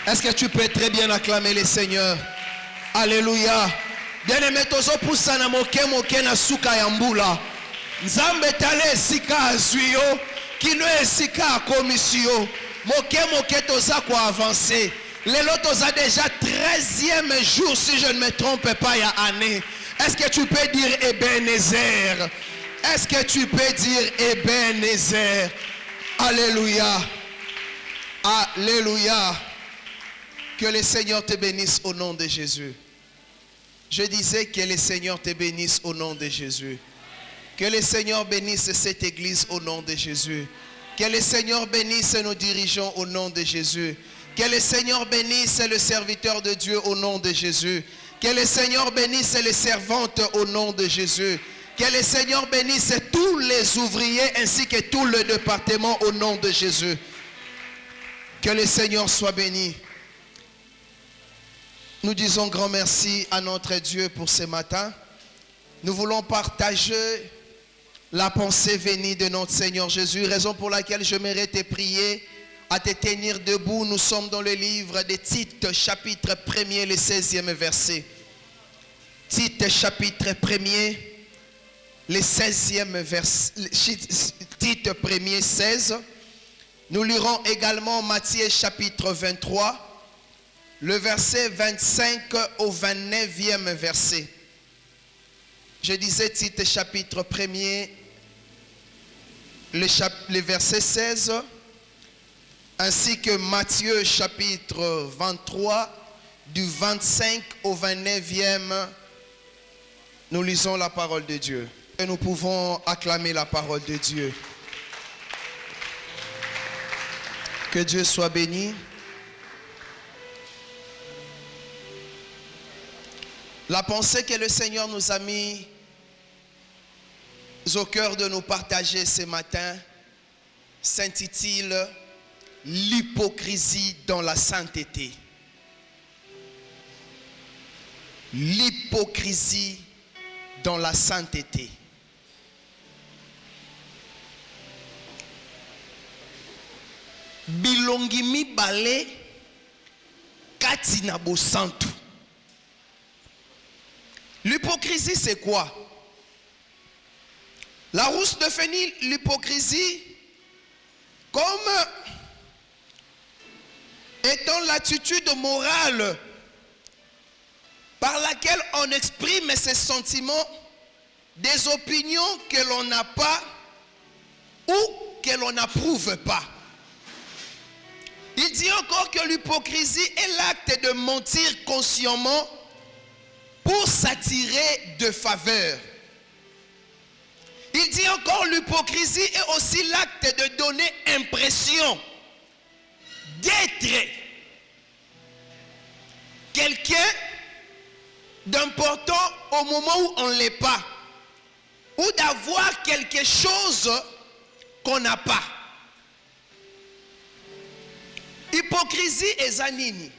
Est-ce que tu peux très bien acclamer le Seigneur? Alléluia. Bien-aimé, tozo poussana moke moke na suka ya mbula. Nzambe tale esika azuyo, kino esika akomisio. Moke moke toza kwa avancer. Lelo toza déjà 13e jour, si je ne me trompe pas, il y a année. Est-ce que tu peux dire Ebenezer? Est-ce que tu peux dire Ebenezer? Alléluia. Alléluia. Que le Seigneur te bénisse au nom de Jésus. Je disais que le Seigneur te bénisse au nom de Jésus. Que le Seigneur bénisse cette église au nom de Jésus. Que le Seigneur bénisse nos dirigeants au nom de Jésus. Que le Seigneur bénisse le serviteur de Dieu au nom de Jésus. Que le Seigneur bénisse les servantes au nom de Jésus. Que le Seigneur bénisse tous les ouvriers ainsi que tout le département au nom de Jésus. Que le Seigneur soit béni. Nous disons grand merci à notre Dieu pour ce matin. Nous voulons partager la pensée bénie de notre Seigneur Jésus, raison pour laquelle je mérite te prier à te tenir debout. Nous sommes dans le livre de Tite, chapitre 1er, le 16e verset. Tite, chapitre 1er, le 16e verset. Tite 1er, 16. Nous lirons également Matthieu, chapitre 23. Le verset 25 au 29e verset. Je disais Tite chapitre 1er, le verset 16, ainsi que Matthieu chapitre 23, du 25 au 29e, nous lisons la parole de Dieu. Et nous pouvons acclamer la parole de Dieu. Que Dieu soit béni. La pensée que le Seigneur nous a mis au cœur de nous partager ce matin s'intitule « L'hypocrisie dans la sainteté ». L'hypocrisie dans la sainteté. Bilongi mibale kati na bosantu. L'hypocrisie, c'est quoi? Larousse définit l'hypocrisie comme étant l'attitude morale par laquelle on exprime ses sentiments, des opinions que l'on n'a pas ou que l'on n'approuve pas. Il dit encore que l'hypocrisie est l'acte de mentir consciemment pour s'attirer de faveur. Il dit encore l'hypocrisie est aussi l'acte de donner impression d'être quelqu'un d'important au moment où on ne l'est pas, ou d'avoir quelque chose qu'on n'a pas. Hypocrisie eza nini?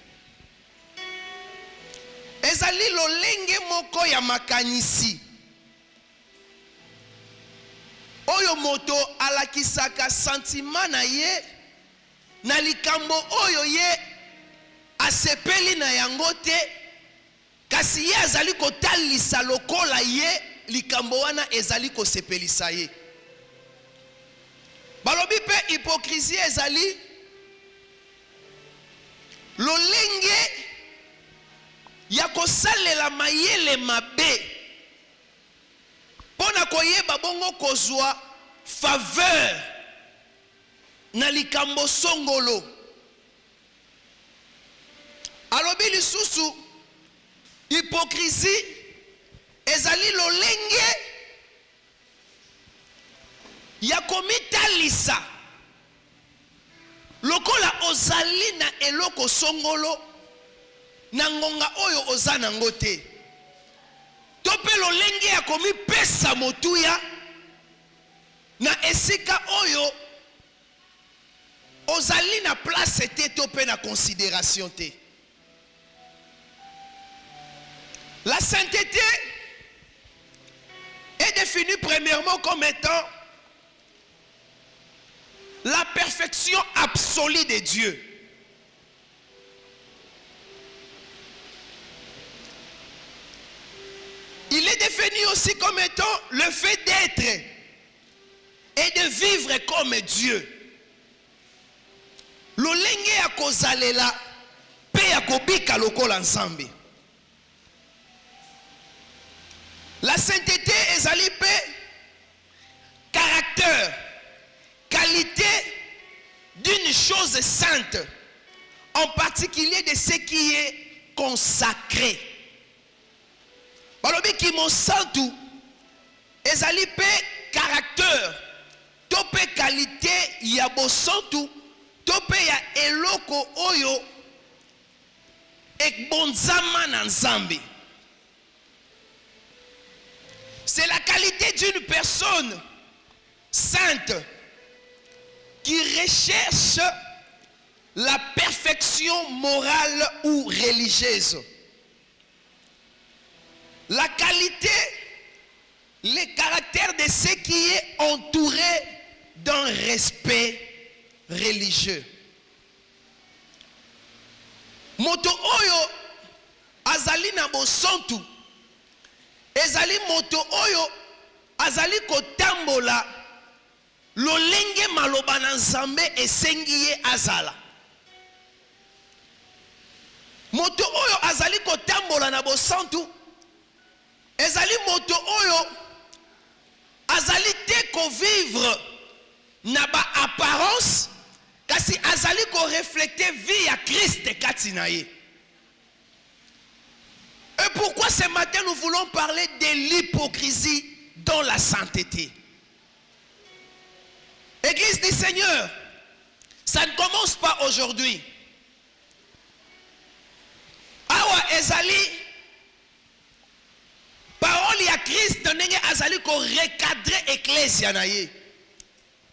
Ezali lolenge moko ya makanisi oyo moto alakisaka sentiment na ye na likambo oyo ye asepeli na yango te, kasi ye azali kotalisa lokola ye likambo wana ezali kosepelisa ye. Balobi pe hypocrisie ezali lolenge ya kosalela mayele mabe pona koyeba bongo kozwa faveur na likambo songolo. Alobi lisusu hypocrisie ezali lolenge ya komitalisa lokola ozali na eloko songolo na ngonga oyo oza nango te, to pe lolenge ya komipesa motuya na esika oyo ozali na place te to pe na considération te. La sainteté est définie premièrement comme étant la perfection absolue de Dieu. est défini aussi comme étant le fait d'être et de vivre comme Dieu. Lolenge ya kozalela pe ya kobika lokola nzambe. La sainteté ezali pe caractère, qualité d'une chose sainte, en particulier de ce qui est consacré. Balobi ki monsantu ezali pe caractère, to pe qualité ya bosantu, to pe ya eloko oyo ekbonzama na nzambe. C'est la qualité d'une personne sainte qui recherche la perfection morale ou religieuse. La qualité, le caractère de ce qui est entouré d'un respect religieux. Moto oyo azali na bosantu, ezali moto oyo azali kotambola lolenge maloba na nzambe esengi ye azala. Moto oyo azali kotambola na bosantu, ezali moto oyo azali te ko vivre na ba apparence, kasi azali ko refléter vie ya Christ kati na ye. Et pourquoi ce matin nous voulons parler de l'hypocrisie dans la sainteté? Église du Seigneur, ça ne commence pas aujourd'hui. Awa ezali parole ya Christ ndenge azali ko recadrer ecclésia na ye.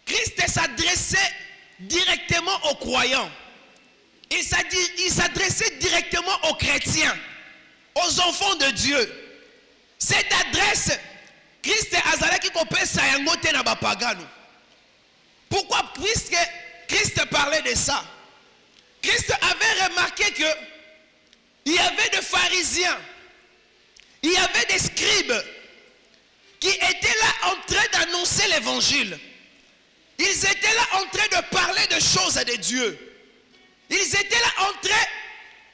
Christ s'adressait directement aux croyants. Il s'adressait directement aux chrétiens, aux enfants de Dieu. Cette adresse, Christ azalaki kopesa yango te na bapagano. Pourquoi Christ parlait de ça? Christ avait remarqué que il y avait des pharisiens, il y avait des scribes qui étaient là en train d'annoncer l'évangile. Ils étaient là en train de parler de choses de Dieu. Ils étaient là en train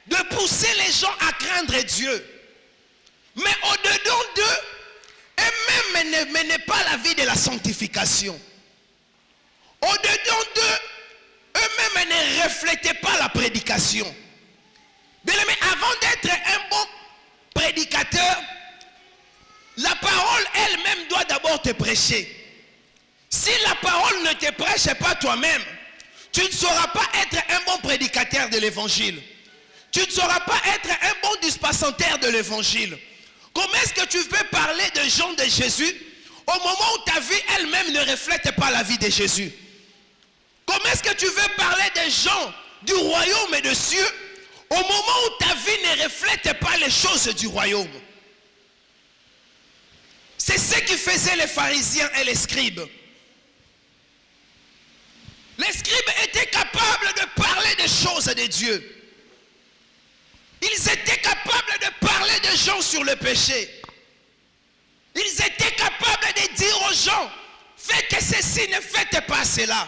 de pousser les gens à craindre Dieu. Mais au-dedans d'eux, eux-mêmes ne menaient pas la vie de la sanctification. Au-dedans d'eux, eux-mêmes ne reflétaient pas la prédication. Mais avant d'être un bon prédicateur, la parole elle-même doit d'abord te prêcher. Si la parole ne te prêche pas toi-même, tu ne sauras pas être un bon prédicateur de l'évangile. Tu ne sauras pas être un bon dispensateur de l'évangile. Comment est-ce que tu veux parler de gens de Jésus au moment où ta vie elle-même ne reflète pas la vie de Jésus? Comment est-ce que tu veux parler des gens du royaume et des cieux au moment où ta vie ne reflète pas les choses du royaume? C'est ce qui faisaient les pharisiens et les scribes. Les scribes étaient capables de parler des choses de Dieu. Ils étaient capables de parler des gens sur le péché. Ils étaient capables de dire aux gens, faites ceci, ne faites pas cela.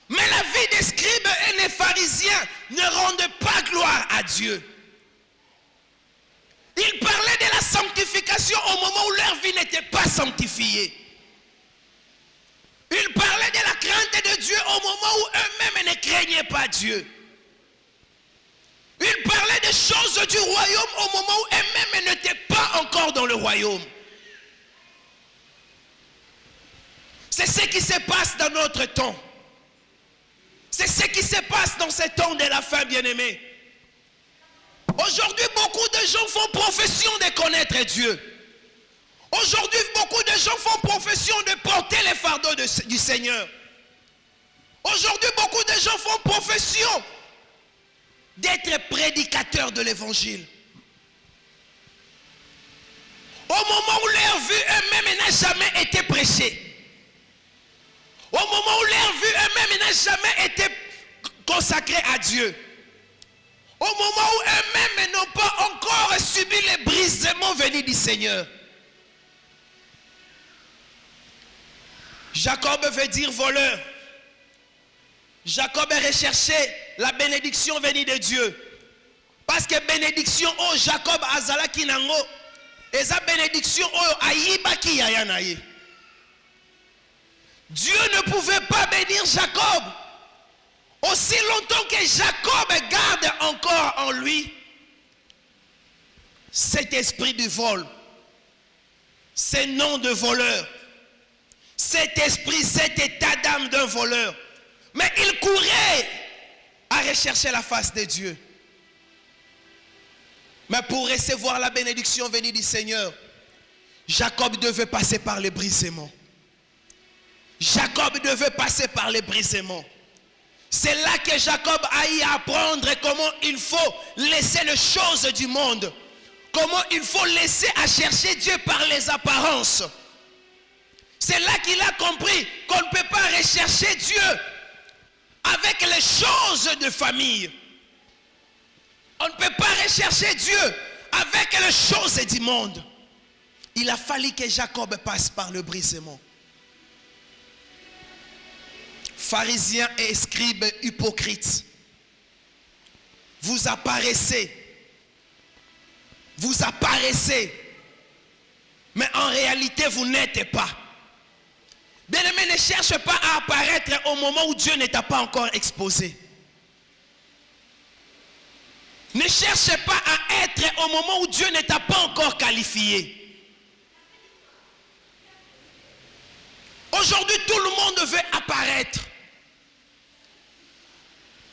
Mais la vie des scribes et des pharisiens ne rendent pas gloire à Dieu. Ils parlaient de la sanctification au moment où leur vie n'était pas sanctifiée. Ils parlaient de la crainte de Dieu au moment où eux-mêmes ne craignaient pas Dieu. Ils parlaient des choses du royaume au moment où eux-mêmes n'étaient pas encore dans le royaume. C'est ce qui se passe dans notre temps. C'est ce qui se passe dans ce temps de la fin, bien-aimés. Aujourd'hui, beaucoup de gens font profession de connaître Dieu. Aujourd'hui, beaucoup de gens font profession de porter les fardeaux du Seigneur. Aujourd'hui, beaucoup de gens font profession d'être prédicateurs de l'évangile. Au moment où leur vue eux-mêmes n'a jamais été prêchée. Au moment où leur vue eux-mêmes n'a jamais été consacrée à Dieu. Au moment où eux-mêmes n'ont pas encore subi les brisements venus du Seigneur. Jacob veut dire voleur. Jacob a recherché la bénédiction venue de Dieu. Parce que bénédiction oh Jacob azalaki nango eza bénédiction oh ayibaki yaya na ye. Dieu ne pouvait pas bénir Jacob aussi longtemps que Jacob garde encore en lui cet esprit du vol, ce nom de voleur, cet esprit, cet état d'âme d'un voleur. Mais il courait à rechercher la face de Dieu. Mais pour recevoir la bénédiction venue du Seigneur, Jacob devait passer par les brisements. Jacob devait passer par les brisements. C'est là que Jacob a eu à apprendre comment il faut laisser les choses du monde. Comment il faut laisser à chercher Dieu par les apparences. C'est là qu'il a compris qu'on ne peut pas rechercher Dieu avec les choses de famille. On ne peut pas rechercher Dieu avec les choses du monde. Il a fallu que Jacob passe par le brisement. Pharisiens et scribes hypocrites, vous apparaissez, mais en réalité vous n'êtes pas. Bien-aimé, ne cherche pas à apparaître au moment où Dieu ne t'a pas encore exposé. Ne cherche pas à être au moment où Dieu ne t'a pas encore qualifié. Aujourd'hui, tout le monde veut apparaître.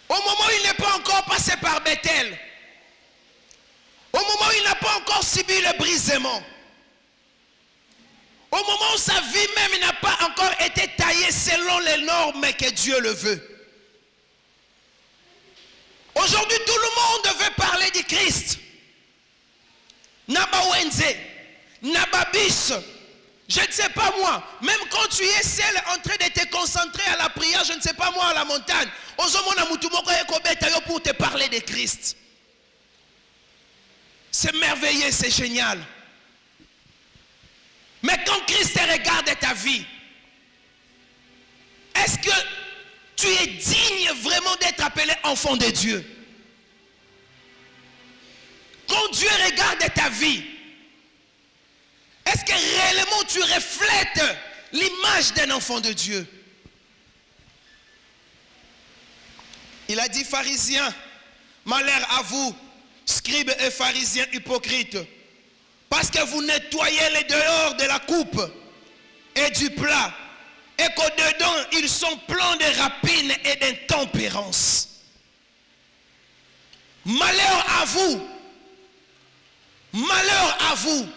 Au moment où il n'est pas encore passé par Bethel. Au moment où il n'a pas encore subi le brisement. Au moment où sa vie même n'a pas encore été taillée selon les normes que Dieu le veut. Aujourd'hui, tout le monde veut parler du Christ. Naba Wenze, Naba Bis, je ne sais pas moi, même quand tu es seul en train de te concentrer à la prière, je ne sais pas moi, à la montagne, pour te parler de Christ. C'est merveilleux, c'est génial. Mais quand Christ regarde ta vie, est-ce que tu es digne vraiment d'être appelé enfant de Dieu? Quand Dieu regarde ta vie, est-ce que réellement tu reflètes l'image d'un enfant de Dieu? Il a dit, pharisiens, malheur à vous, scribes et pharisiens hypocrites, parce que vous nettoyez les dehors de la coupe et du plat, et qu'au-dedans, ils sont pleins de rapines et d'intempérance. Malheur à vous. Malheur à vous.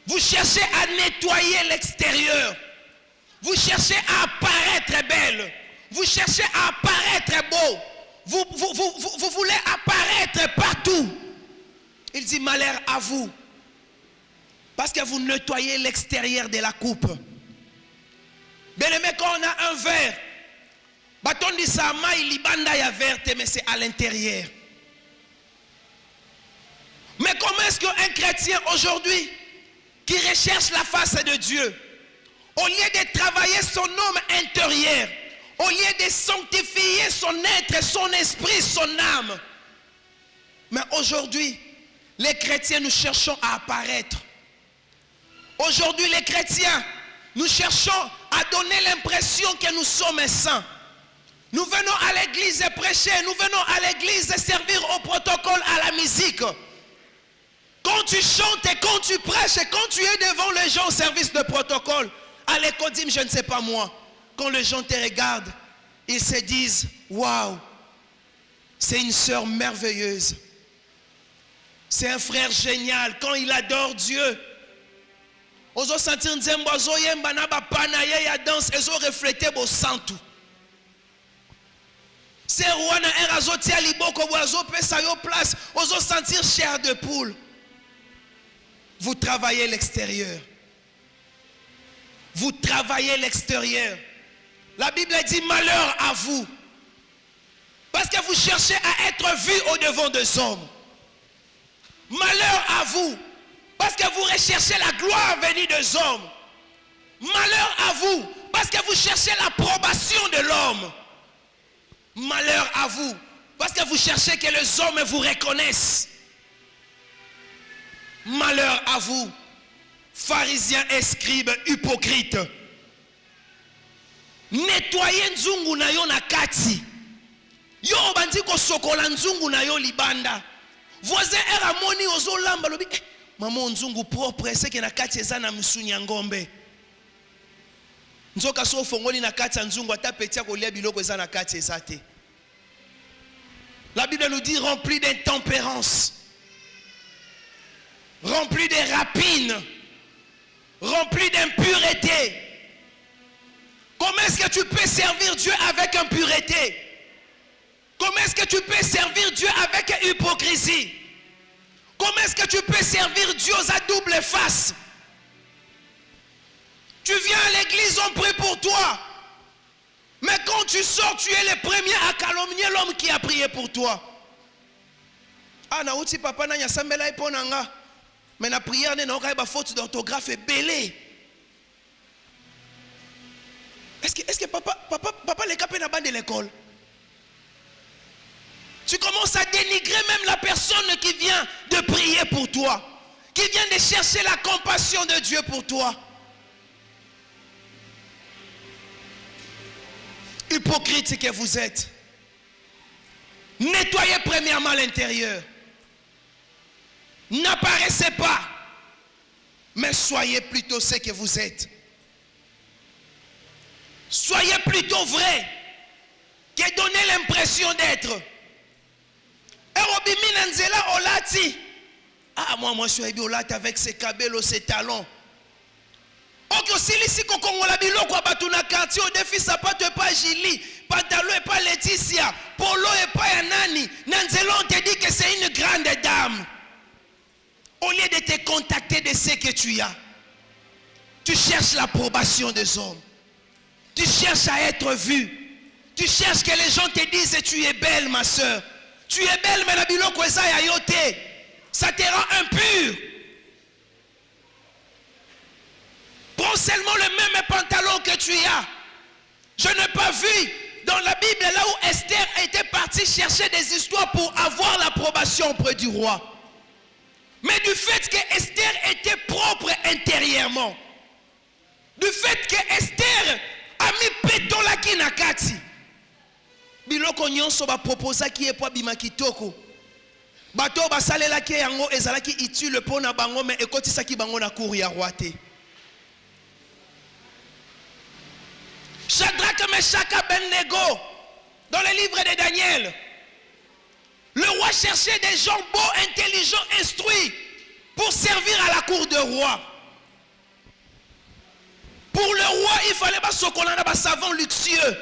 Vous cherchez à nettoyer l'extérieur. Vous cherchez à apparaître belle. Vous cherchez à apparaître beau. Vous voulez apparaître partout. Il dit malheur à vous. Parce que vous nettoyez l'extérieur de la coupe. Bien aimé, quand on a un verre, bâton dit ça, il banda ya verte, mais c'est à l'intérieur. Mais comment est-ce qu'un chrétien aujourd'hui qui recherche la face de Dieu, au lieu de travailler son homme intérieur, au lieu de sanctifier son être, son esprit, son âme, mais aujourd'hui, les chrétiens, nous cherchons à apparaître. Aujourd'hui, les chrétiens, nous cherchons à donner l'impression que nous sommes saints. Nous venons à l'église prêcher, nous venons à l'église servir au protocole, à la musique. Quand tu chantes et quand tu prêches et quand tu es devant les gens au service de protocole, à l'école, je ne sais pas moi, quand les gens te regardent, ils se disent, waouh, c'est une sœur merveilleuse. C'est un frère génial. Quand il adore Dieu, ozo sentir nzembo ozo yemba na bapana ye ya danse ezo refléter bo santu. C'est rwana erazo tia liboko bo ozo pesa yo place ozo sentir chair de poule. Vous travaillez l'extérieur. Vous travaillez l'extérieur. La Bible dit malheur à vous. Parce que vous cherchez à être vu au devant des hommes. Malheur à vous. Parce que vous recherchez la gloire venue des hommes. Malheur à vous, parce que vous cherchez l'approbation de l'homme. Malheur à vous, parce que vous cherchez que les hommes vous reconnaissent. Malheur à vous, pharisiens et scribes hypocrites. Nettoyez nzungu na yo na kati. Yo bandi ko sokola nzungu na yo libanda. Voisin era moni ozo lamba lobi. Maman nzungu propre c'est que na kati eza na misunya ngombe. Nzoka so fongoli na kati nzungu ata petia ko lia biloko eza na kati ezate. La Bible nous dit rempli d'intempérance, rempli de rapines, rempli d'impureté. Comment est-ce que tu peux servir Dieu avec impureté? Comment est-ce que tu peux servir Dieu avec hypocrisie? Comment est-ce que tu peux servir Dieu à double face? Tu viens à l'église, on prie pour toi. Mais quand tu sors, tu es le premier à calomnier l'homme qui a prié pour toi. Ah, na uti papa na nyasambela iponanga. Mais la prière n'est pas faute d'orthographe est belée. Est-ce que papa les capé na bande de l'école? Tu commences à dénigrer même la personne qui vient de prier pour toi, qui vient de chercher la compassion de Dieu pour toi. Hypocrite que vous êtes. Nettoyez premièrement l'intérieur. N'apparaissez pas, mais soyez plutôt ce que vous êtes. Soyez plutôt vrai que donnez l'impression d'être. Ah, moi, je suis olati avec ses cabellos, ses talons. Ok, aussi, ici, quand on a dit, quartier, au défi, ça ne pas Gili, pantalon et pas Laetitia, polo et pas Yanani. Nanzelo, on te dit que c'est une grande dame. Au lieu de te contacter de ce que tu as, tu cherches l'approbation des hommes. Tu cherches à être vu. Tu cherches que les gens te disent tu es belle, ma soeur. Tu es belle, mais la biloko eza ya yote. Ça te rend impur. Prends seulement le même pantalon que tu as. Je n'ai pas vu dans la Bible là où Esther était partie chercher des histoires pour avoir l'approbation auprès du roi. Mais du fait que Esther était propre intérieurement, du fait que Esther a mis péton la kinakati, biloko nyonso ba proposa ki e po bima kitoko. Bato basalela ki yango ezalaki utile pona bango mais ekotisaki bango na cour ya roi te. Shadrach, Meshach, Abednego, dans le livre de Daniel, le roi cherchait des gens beaux, intelligents, instruits pour servir à la cour de roi. Pour le roi, il fallait pas sokolana ba savant luxueux.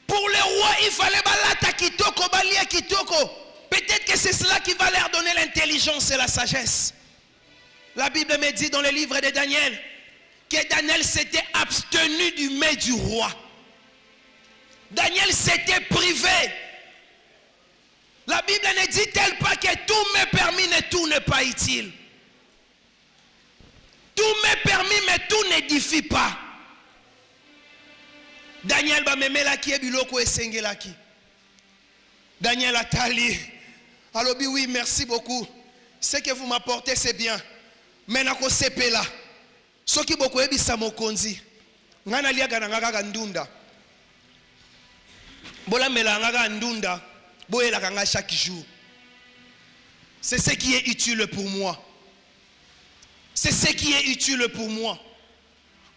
Pour le roi, il fallait pas lata kitoko, balia kitoko. Peut-être que c'est cela qui va leur donner l'intelligence et la sagesse. La Bible me dit dans le livre de Daniel que Daniel s'était abstenu du mets du roi. Daniel s'était privé. La Bible ne dit-elle pas que tout m'est permis, mais tout n'est pas utile. Tout m'est permis, mais tout n'édifie pas. Daniel va me mettre qui est biloko et sengelaki. Daniel Atali. Alors oui, merci beaucoup. Ce que vous m'apportez, c'est bien. Mais nako sepela. Soki boko ebisa mokonzi. Ngana liaga na ngaka ndunda. Bola mela ngaka ndunda. Boela kanga chaque jour. C'est ce qui est utile pour moi. C'est ce qui est utile pour moi.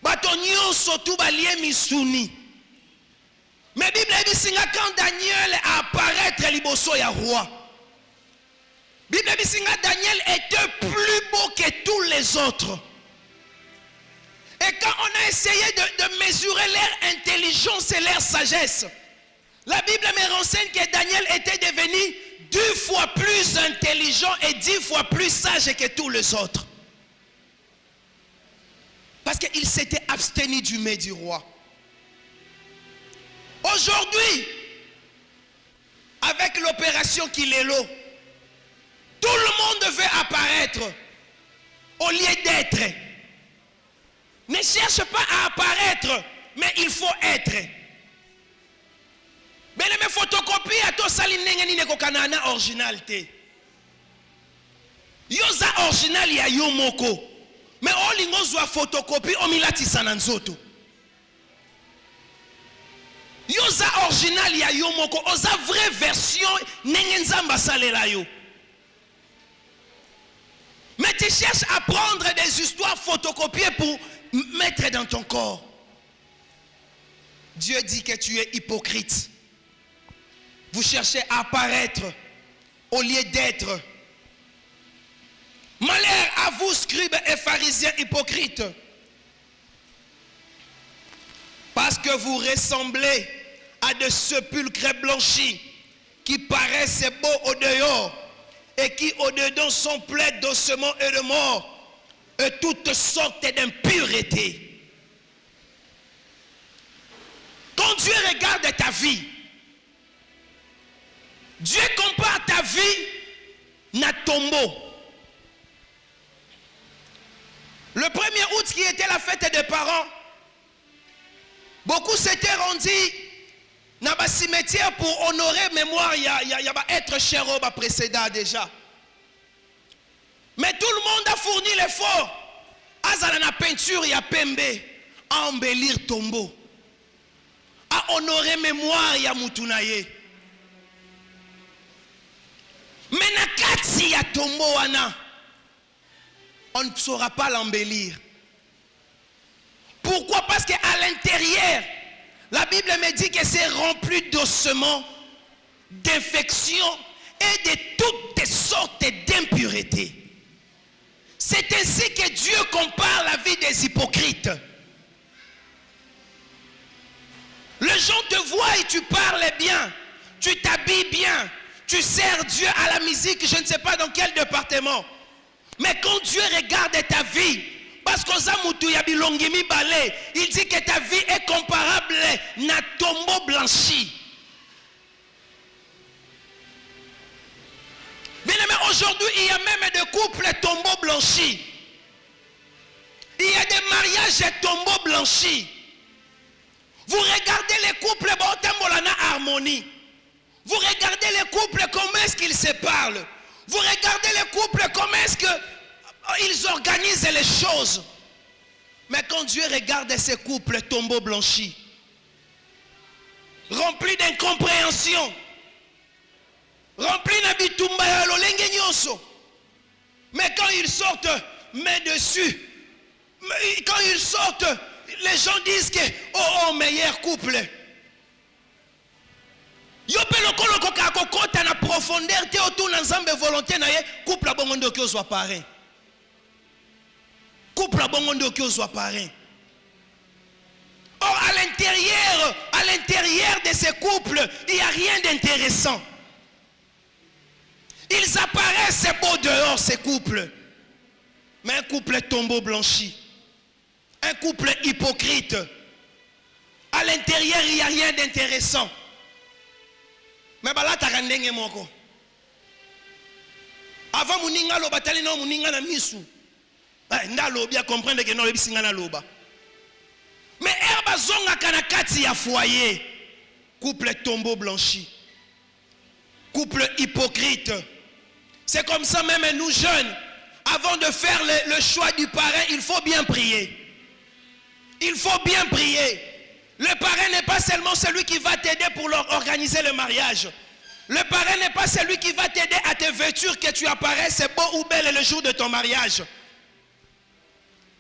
Batonyo sotu balie misuni. Mais Bible dit quand Daniel apparaître liboso ya roi. Bible dit Daniel était plus beau que tous les autres. Et quand on a essayé de mesurer leur intelligence et leur sagesse, la Bible me renseigne que Daniel était devenu 2 fois plus intelligent et 10 fois plus sage que tous les autres. Parce qu'il s'était abstenu du mets du roi. Aujourd'hui, avec l'opération Kilelo, tout le monde veut apparaître au lieu d'être. Ne cherche pas à apparaître, mais il faut être. Mais les photocopies à tout ça, les originalité. Yoza original ya yomoko. Mais on lingo zwa photocopie on milati sananzoto. Yoza original ya yomoko, oza vraie version nengenzamba salela yo. Mais tu cherches à prendre des histoires photocopiées pour mettre dans ton corps. Dieu dit que tu es hypocrite. Vous cherchez à apparaître au lieu d'être. Malheur à vous, scribes et pharisiens hypocrites. Parce que vous ressemblez à des sépulcres blanchis qui paraissent beaux au dehors et qui au dedans sont pleins d'ossements et de morts et toutes sortes d'impuretés. Quand Dieu regarde ta vie, Dieu compare ta vie à tombeau. Le 1er août qui était la fête des parents, beaucoup s'étaient rendus dans le cimetière pour honorer mémoire, il y a être cher au précédent déjà. Mais tout le monde a fourni l'effort. Azala na peinture, il y a pembe, à embellir tombeau, à honorer mémoire, il y a mutunaye. Mais na kati ya tombeau ana, on ne saura pas l'embellir. Pourquoi? Parce qu'à l'intérieur, la Bible me dit que c'est rempli d'ossements, d'infections et de toutes sortes d'impuretés. C'est ainsi que Dieu compare la vie des hypocrites. Les gens te voient et tu parles bien, tu t'habilles bien, tu sers Dieu à la musique, je ne sais pas dans quel département. Mais quand Dieu regarde ta vie, parce qu'on il dit que ta vie est comparable à tombeau blanchi. Bien aimé, aujourd'hui, il y a même des couples tombeaux blanchis. Il y a des mariages tombeaux blanchis. Vous regardez les couples, harmonie. Vous regardez les couples, comment est-ce qu'ils se parlent. Vous regardez les couples, comment est-ce qu'ils organisent les choses. Mais quand Dieu regarde ces couples tombeaux blanchis, remplis d'incompréhension, remplis d'habitumba ya lolenge nyonso, mais quand ils sortent, main dessus, quand ils sortent, les gens disent que oh meilleur couple. Yo pe lokolo koka kokota na profondeur te autour na nzambe volonté na ye couple abongondo ki ozwa pareil. Couple abongondo ki ozwa pareil. Or à l'intérieur de ces couples, il n'y a rien d'intéressant. Ils apparaissent beaux dehors ces couples. Mais un couple tombeau blanchi. Un couple hypocrite. À l'intérieur, il n'y a rien d'intéressant. Mais là, tu as un moko. Avant, muninga loba tali no muninga na misu. Nda lobia comprendre que non le bisinga na loba. Mais herba zonga kanakati ya foyer. Couple tombeau blanchi. Couple hypocrite. C'est comme ça même nous jeunes, avant de faire le choix du parrain, il faut bien prier. Il faut bien prier. Le parrain n'est pas seulement celui qui va t'aider pour leur organiser le mariage. Le parrain n'est pas celui qui va t'aider à te vêtir que tu apparaisses beau ou belle le jour de ton mariage.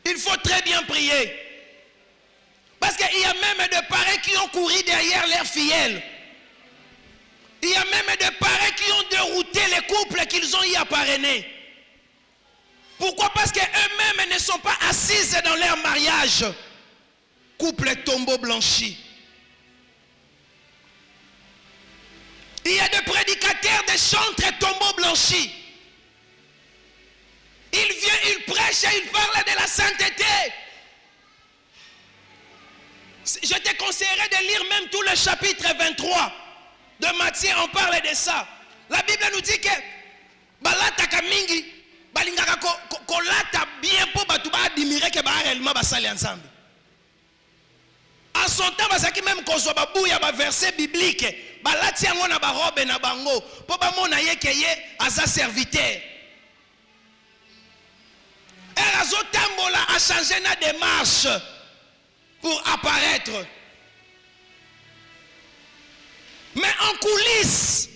Il faut très bien prier. Parce qu'il y a même des parrains qui ont couru derrière leurs filleuls. Il y a même des parrains qui ont dérouté les couples qu'ils ont y à parrainer. Pourquoi? Parce qu'eux-mêmes ne sont pas assises dans leur mariage. Couple tombeau blanchi. Il y a des prédicateurs, des chantres tombeau blanchi. Il vient, il prêche et il parle de la sainteté. Je te conseillerais de lire même tout le chapitre 23 de Matthieu, on parle de ça. La Bible nous dit que balata kamingi balingaka kolata bien pour batuba admirer que ba réellement basali ensemble. En son temps, bazaki même kozwa babuya ba verset biblique, balati yango na ba robe na bango, po ba mona ye ke ye aza serviteur. Erazo tambola a changé na démarche pour apparaître. Mais en coulisses,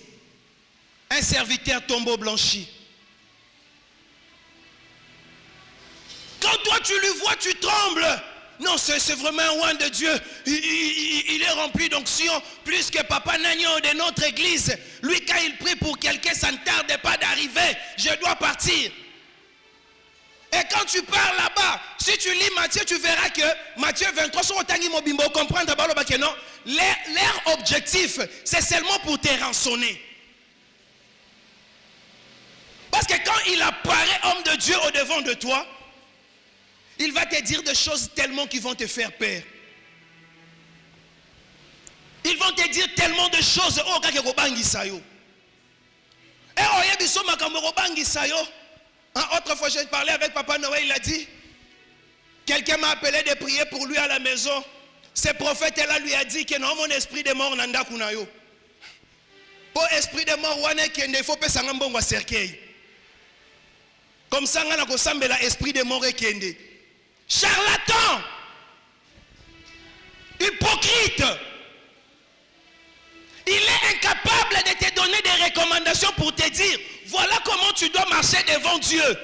un serviteur tombeau blanchi. Quand toi tu le vois, tu trembles. Non, c'est vraiment un roi de Dieu. Il est rempli d'onction plus que Papa Nagnon de notre église. Lui, quand il prie pour quelqu'un, ça ne tarde pas d'arriver. Je dois partir. Et quand tu pars là-bas, si tu lis Matthieu, tu verras que Matthieu 23, comprendre que non, leur objectif, c'est seulement pour te rançonner. Parce que quand il apparaît homme de Dieu au devant de toi, il va te dire des choses tellement qui vont te faire peur. Ils vont te dire tellement de choses. Oh, autrefois, j'ai parlé avec Papa Noël, il a dit, quelqu'un m'a appelé de prier pour lui à la maison. Ce prophète-là lui a dit que non, mon esprit de mort n'a pas kunayo. Pour esprit de mort, il faut pas s'engager cercueil. Comme ça, on a l'esprit de mort et kende. Charlatan, hypocrite, il est incapable de te donner des recommandations pour te dire voilà comment tu dois marcher devant Dieu.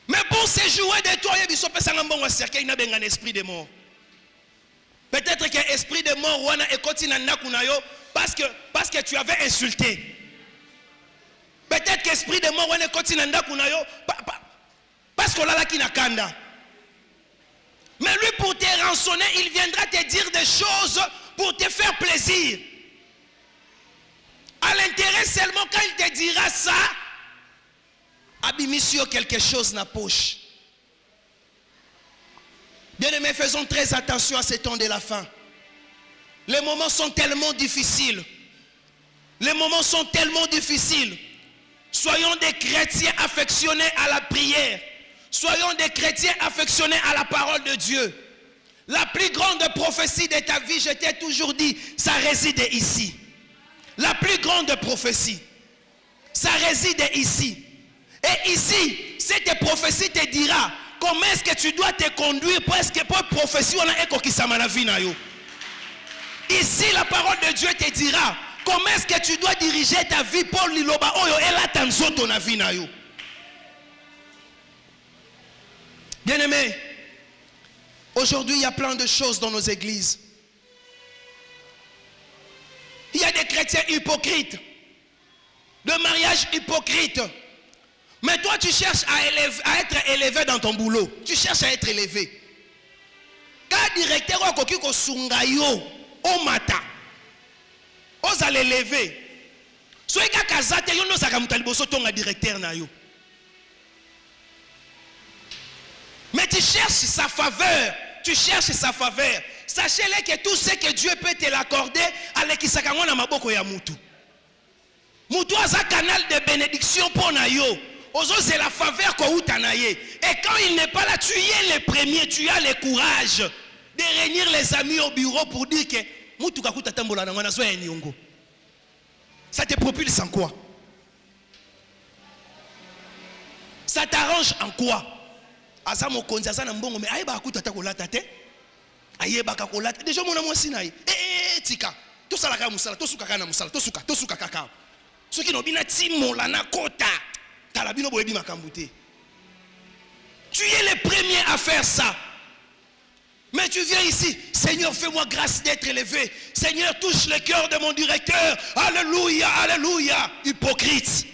Mais pour se jouer de toi, il y a un esprit de mort. Peut-être qu'un esprit de mort parce que tu avais insulté. Peut-être qu'esprit de mort parce qu'on l'a qui n'a kanda. Mais lui, pour te rançonner, il viendra te dire des choses pour te faire plaisir. À l'intérêt seulement quand il te dira ça, abimisio quelque chose na poche. Bien aimés, faisons très attention à ce temps de la fin. Les moments sont tellement difficiles. Les moments sont tellement difficiles. Soyons des chrétiens affectionnés à la prière. Soyons des chrétiens affectionnés à la parole de Dieu. La plus grande prophétie de ta vie, je t'ai toujours dit, ça réside ici. La plus grande prophétie, ça réside ici. Et ici, cette prophétie te dira comment est-ce que tu dois te conduire pour prophétie. Ici, la parole de Dieu te dira comment est-ce que tu dois diriger ta vie pour liloba oyo elatanzo ton avis na yo. Bien-aimés, aujourd'hui, il y a plein de choses dans nos églises. Il y a des chrétiens hypocrites, de mariages hypocrites. Mais toi, tu cherches à être élevé dans ton boulot. Tu cherches à être élevé. Quand directeur ou sungayo au matin, on allez l'élever. Soyez kazate yo no sakamutaliboso tonga directeur na yo. Mais tu cherches sa faveur. Tu cherches sa faveur. Sachez-le que tout ce que Dieu peut te l'accorder, alekisakangwa na maboko ya mutu. Mutu aza canal de bénédiction pour na yo. Ozo c'est la faveur ko utanaye. Et quand il n'est pas là, tu y es le premier, tu as le courage de réunir les amis au bureau pour dire que mutu kakuta tambola na ngwana zo ya nyongo. Ça te propulse en quoi? Ça t'arrange en quoi? Aza mokonzi aza na mbongo mais ayeba akuta ta kolata te. Ayeba ka kolata. Déjà mona mwasi na ye. Tika. To sala ka musala, to suka kana musala, to suka kaka. Soki no bina timola na kota. Tala bino boyebi makambute. Tu es le premier à faire ça. Mais tu viens ici, Seigneur, fais-moi grâce d'être élevé. Seigneur, touche le cœur de mon directeur. Alléluia, alléluia. Hypocrite.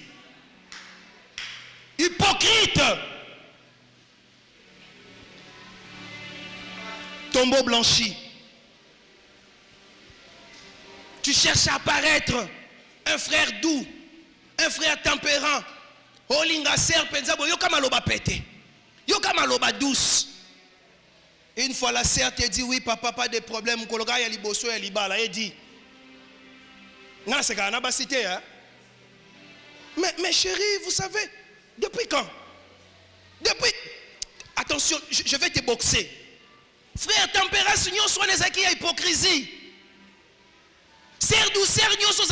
Hypocrite. Tombeau blanchi. Tu cherches à apparaître un frère doux, un frère tempérant. Olinga ser pensabo yo kama loba pété. Yo kama loba douce. Une fois la sœur te dit oui papa pas de problème kologa ya liboso ya libala et dit ngana c'est kana ba cité hein. Mais chérie, vous savez depuis quand? Depuis attention, je vais te boxer. Frère, tempérance, nous sommes les hypocrisie. Ser douceur, nous sommes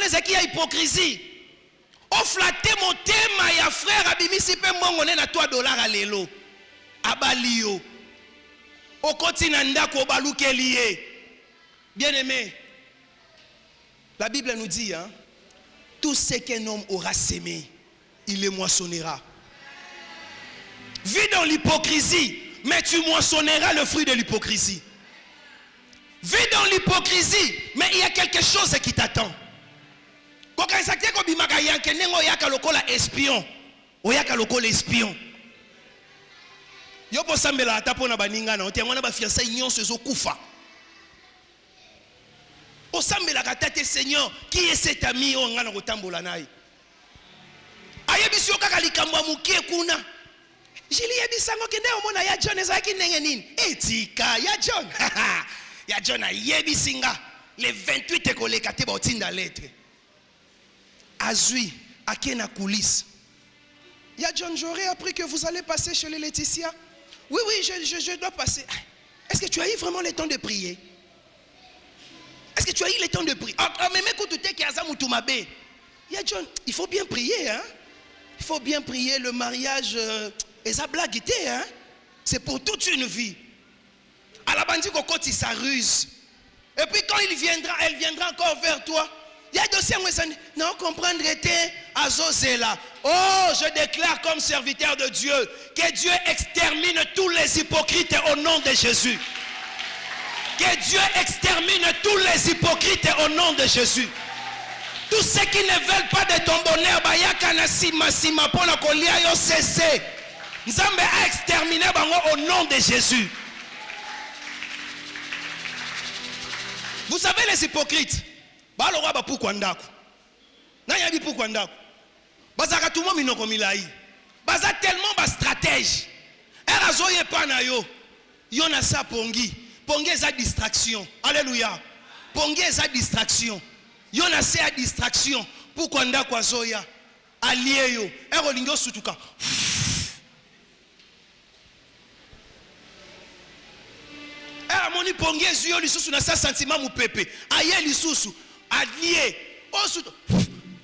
les hypocrisie. O flatte mon thème, ya frère, abimisi pe mbongo na $3 à lelo. Abalio. O continenda ko baluke lié. Bien aimé, la Bible nous dit, hein, tout ce qu'un homme aura sémé, il le moissonnera. Vis dans l'hypocrisie, mais tu moissonneras le fruit de l'hypocrisie. Vis dans l'hypocrisie, mais il y a quelque chose qui t'attend. Quand il s'agit de bimaka yanke nengo yaka lokola espion, oyaka lokola espion. Yo po sambela atapo na baninga na otiango na ba fiancé nyonso ezokufa. O sambela katate Seigneur, qui est cet ami o ngana kotambola nayi? Ayebiso kaka likambo mukie kuna. Jili yebisango kende omona ya John ezaki ndenge nini? Etika ya John. Ya John ayebisinga le 28 ekoleka te ba otinda lettre. Azui, Akena coulisse. Ya John, j'aurais appris que vous allez passer chez les Laetitia. Oui, je dois passer. Est-ce que tu as eu vraiment le temps de prier? Est-ce que tu as eu le temps de prier? Mais écoute, tu es Ya John, il faut bien prier, hein? Il faut bien prier. Le mariage, et ça blague, hein? C'est pour toute une vie. À la bandit cocotte, il s'arruse. Et puis quand elle viendra encore vers toi. Il y a dossier non comprendre était à Zozela. Oh, je déclare comme serviteur de Dieu que Dieu extermine tous les hypocrites au nom de Jésus. Que Dieu extermine tous les hypocrites au nom de Jésus. Tous ceux qui ne veulent pas de ton bonheur, bayaka na sima pour la kolia yo cessé. Nzambe a exterminé bango au nom de Jésus. Vous savez les hypocrites? Balora ba pourquoi ndako. Na yabi pourquoi ndako. Bazaka tout monde minoko milai. Baza tellement ba stratège. Era zoye pa na yo. Yo na sa pongi. Pongi eza distraction. Alléluia. Pongi eza distraction. Yo na sa distraction. Pourquoi ndako azoya? Allié yo. Ero lingo sutuka. Era moni pongi ezuyo lisusu na sa sentiment mu pepe. Aye lisusu. Allié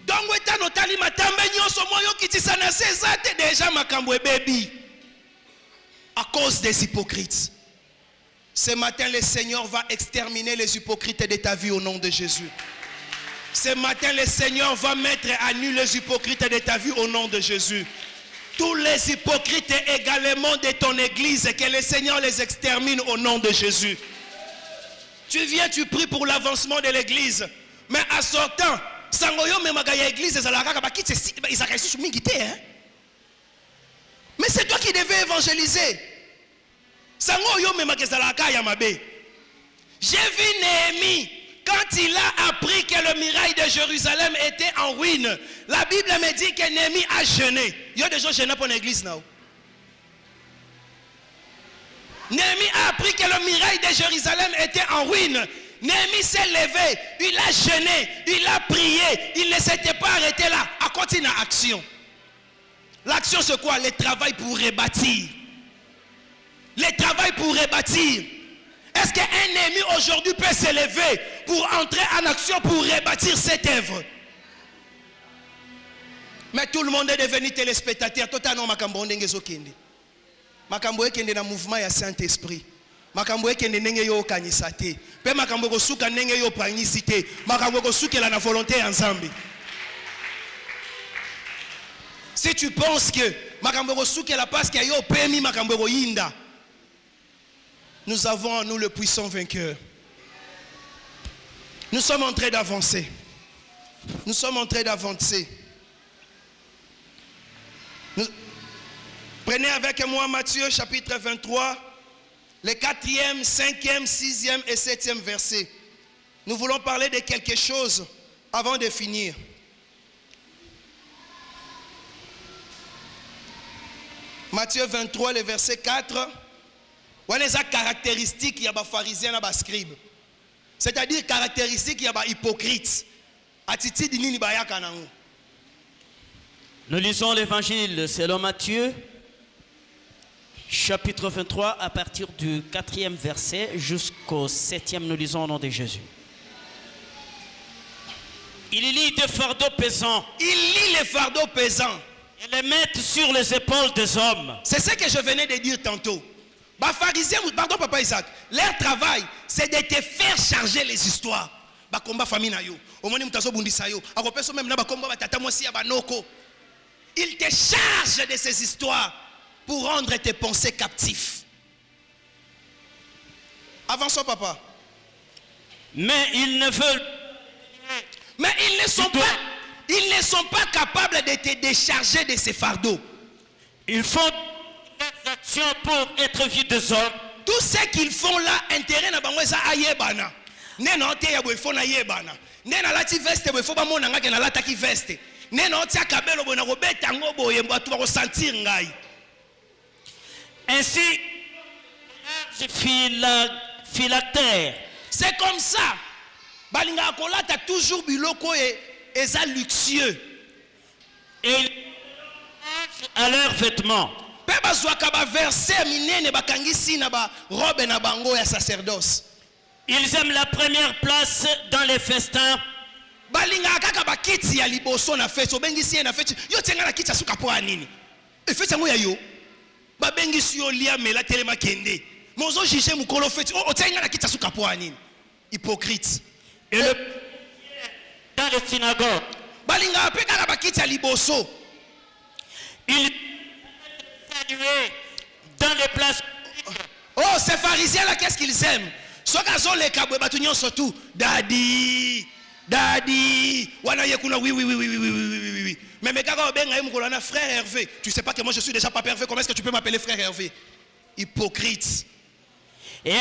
donc etano tali matambe nyonso moyo kitisa na sezate déjà makambo baby à cause des hypocrites. Ce matin le Seigneur va exterminer les hypocrites de ta vie au nom de Jésus. Ce matin le Seigneur va mettre à nu les hypocrites de ta vie au nom de Jésus. Tous les hypocrites également de ton église, que le Seigneur les extermine au nom de Jésus. Tu viens, tu pries pour l'avancement de l'église. Mais en sortant, sangoyo me magaya église ezalaka ba kitse izaka isusu mingi te hein. Mais c'est toi qui devais évangéliser. Sangoyo me magazalaka ya mabe. J'ai vu Néhémie quand il a appris que le muraille de Jérusalem était en ruine. La Bible me dit que Néhémie a jeûné. Il y a des gens jeûnent pour l'église now. Néhémie a appris que le muraille de Jérusalem était en ruine. Néhémie s'est levé, il a jeûné, il a prié, il ne s'était pas arrêté là. À continuer l'action. L'action c'est quoi? Le travail pour rebâtir. Le travail pour rebâtir. Est-ce qu'un Néhémie aujourd'hui peut se lever pour entrer en action pour rebâtir cette œuvre? Mais tout le monde est devenu téléspectateur. Totalement makambo ndenge zokende. Makambo ekende na mouvement ya Saint-Esprit. Makambo ekende ndenge yo kanisa te. Pe makambo ko suka ndenge yo pangisi te. Makambo ko sukela na volonté ya Nzambe. Si tu penses que makambo ko sukela parce que yo pemi makambo ko yinda. Nous avons en nous le puissant vainqueur. Nous sommes en train d'avancer. Nous sommes en train d'avancer. Prenez avec moi Matthieu chapitre 23, les 4e, 5e, 6e et 7e versets. Nous voulons parler de quelque chose avant de finir. Matthieu 23, le verset 4. Voilà les caractéristiques il y a des pharisiens et des scribes. C'est-à-dire caractéristiques il y a des hypocrites. Attitude nini bayaka nango. Nous lisons l'évangile selon Matthieu, chapitre 23, à partir du 4e verset jusqu'au 7e, nous lisons au nom de Jésus. Il lit des fardeaux pesants. Il lit les fardeaux pesants. Et les mettent sur les épaules des hommes. C'est ce que je venais de dire tantôt. Bah, pharisiens, pardon papa Isaac, leur travail, c'est de te faire charger les histoires. Bah, combat famille na yo. Au moins, mutazo bundisa yo. Akopeso même na ba combat batata mwasi ya banoko. Il te charge de ces histoires pour rendre tes pensées captifs. Avançons papa. Mais ils ne veulent. Mais ils ne sont pas capables de te décharger de ces fardeaux. Ils font des actions pour être vus des hommes. Tout ce qu'ils font là, intérêt na bango eza ayebana. Nena ote ya boifo na yebana. Nena lati veste boifo ba mona ngake na lata ki veste. Nena ote ya kabelo bona ko beta ngo boye mbo atu ba ko sentir ngai. Ainsi, philactère. C'est comme ça. Balinga kolata toujours biloko et eza luxueux. Et à leurs vêtements. Pe bazwaka ba verset minene bakangisi na ba robe na bango ya sacerdoce. Ils aiment la première place dans les festins. Balinga kaka ba kiti ya liboso na fête obengisi na fête yo tenga na kiti suka po anini. E fête yango ya yo. Ba bengisi yo lia mela telema kende. Mozo jije mukolo fête o tenga na kiti suka po anini. Hypocrite. Et dans les synagogues. Balinga pe kaka ba kiti ya liboso. Ils saluent dans les places. Oh, ces pharisiens là, qu'est-ce qu'ils aiment? Sokazo les kabwe batunyon surtout. Daddy, daddy. Wana yekuna oui. Mais mes gars, ben frère Hervé. Tu sais pas que moi je suis déjà pas Hervé. Comment est-ce que tu peux m'appeler frère Hervé? Hypocrite. Et